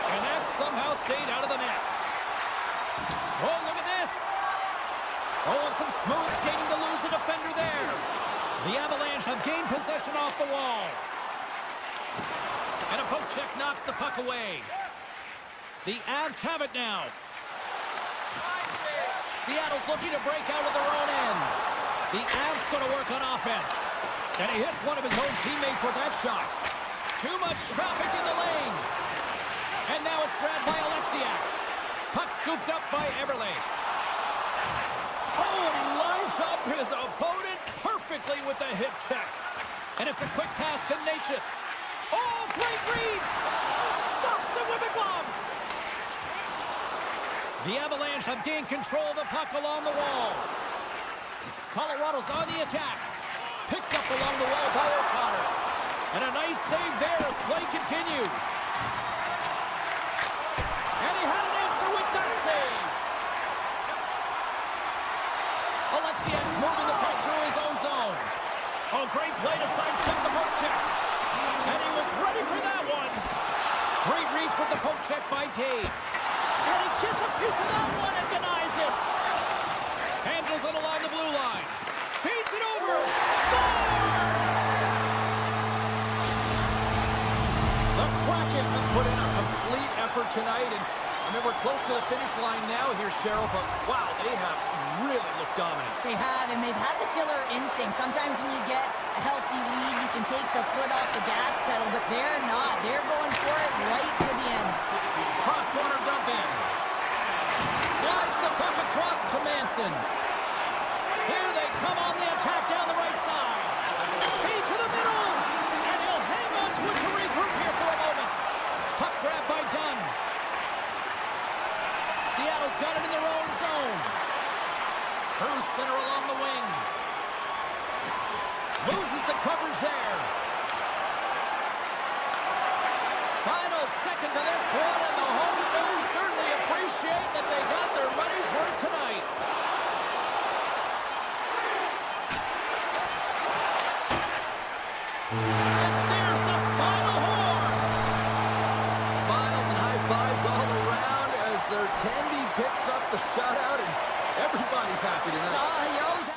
And that somehow stayed out of the net. Oh, look at this. Oh, and some smooth skating to lose a defender there. The Avalanche have gained possession off the wall. And a poke check knocks the puck away. The Avs have it now. Seattle's looking to break out of their own end. The Avs going to work on offense. And he hits one of his own teammates with that shot. Too much traffic in the lane. And now it's grabbed by Alexiak. Puck scooped up by Everly. Oh, and he lines up his opponent perfectly with the hip check. And it's a quick pass to Natchez. Oh, great read! Stops him with a glove! The Avalanche have gained control of the puck along the wall. Colorado's on the attack. Picked up along the wall by O'Connor. And a nice save there as play continues. And he had an answer with that save. Alexiak's moving the puck through his own zone. Oh, great play to sidestep the poke check. And he was ready for that one. Great reach with the poke check by Taves. And he gets a piece of that one and denies it. Handles it along the blue line. Feeds it over. Scores! The Kraken have put in a complete effort tonight. And I mean, we're close to the finish line now here, Cheryl. But wow, they have really looked dominant. They have, and they've had the killer instinct. Sometimes when you get a healthy lead, you can take the foot off the gas pedal, but they're not. They're going for it right to the end. Cross-corner dump in. Slides the puck across to Manson. Here they come on the attack down the right side. Feed to the middle. And he'll hang on to it to regroup here for a moment. Puck grab by Dunn. Seattle's got it in their own zone. Through center along the wing. Loses the coverage there. Final seconds of this one, and the home fans certainly appreciate that they got their money's worth tonight. And there's the final horn. Smiles and high fives all around as their Tandy picks up the shutout, and everybody's happy tonight. You're always happy.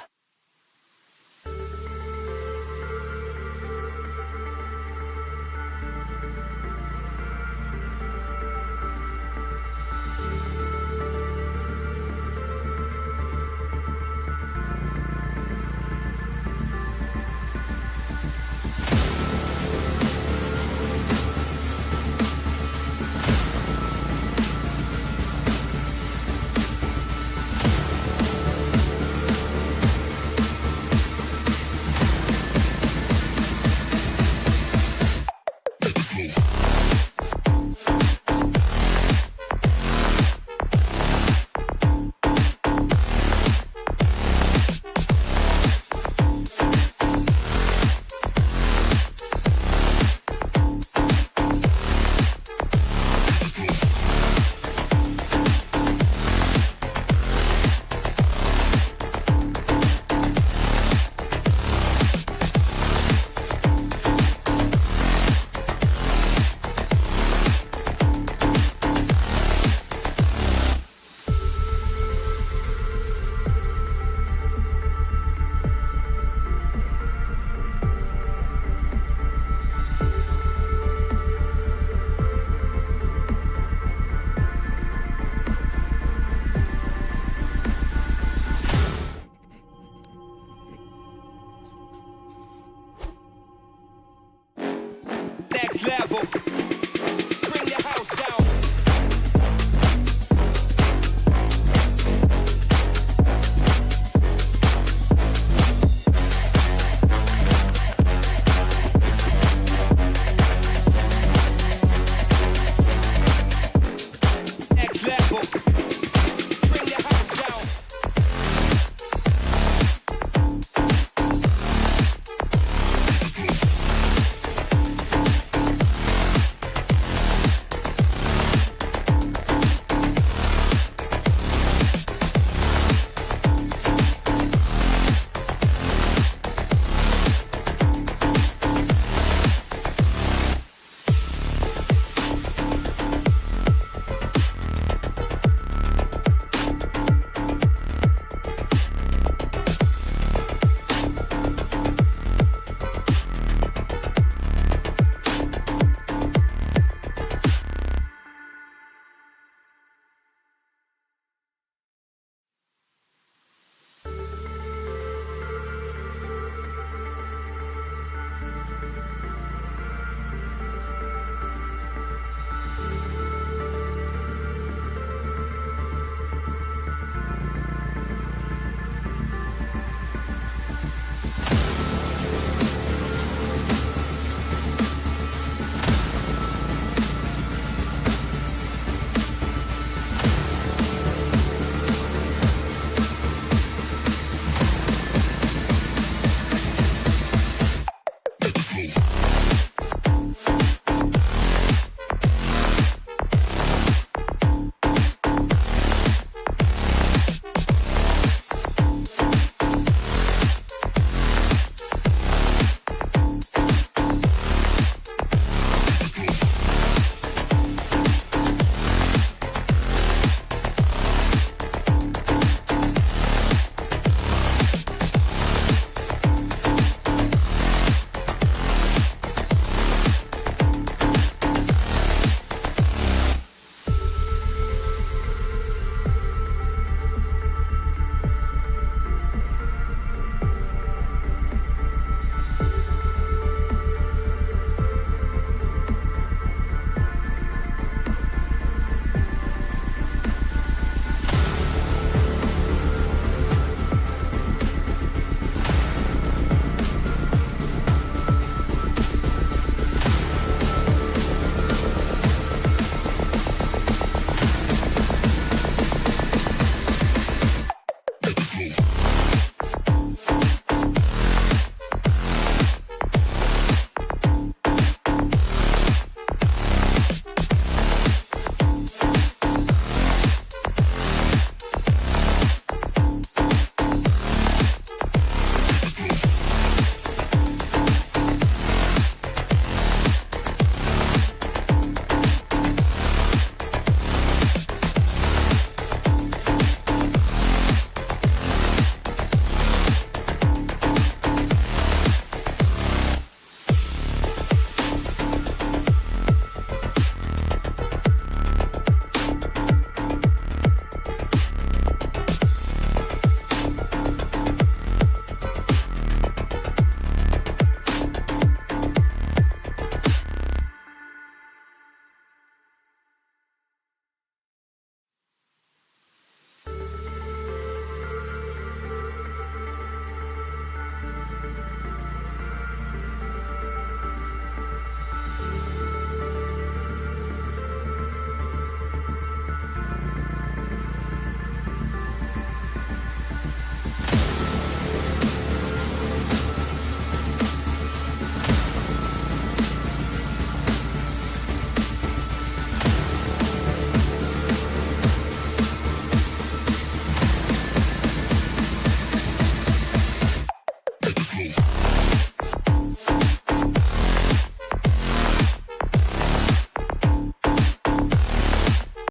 Next level. Bring the house down. Next level. Bring the house down. Freku.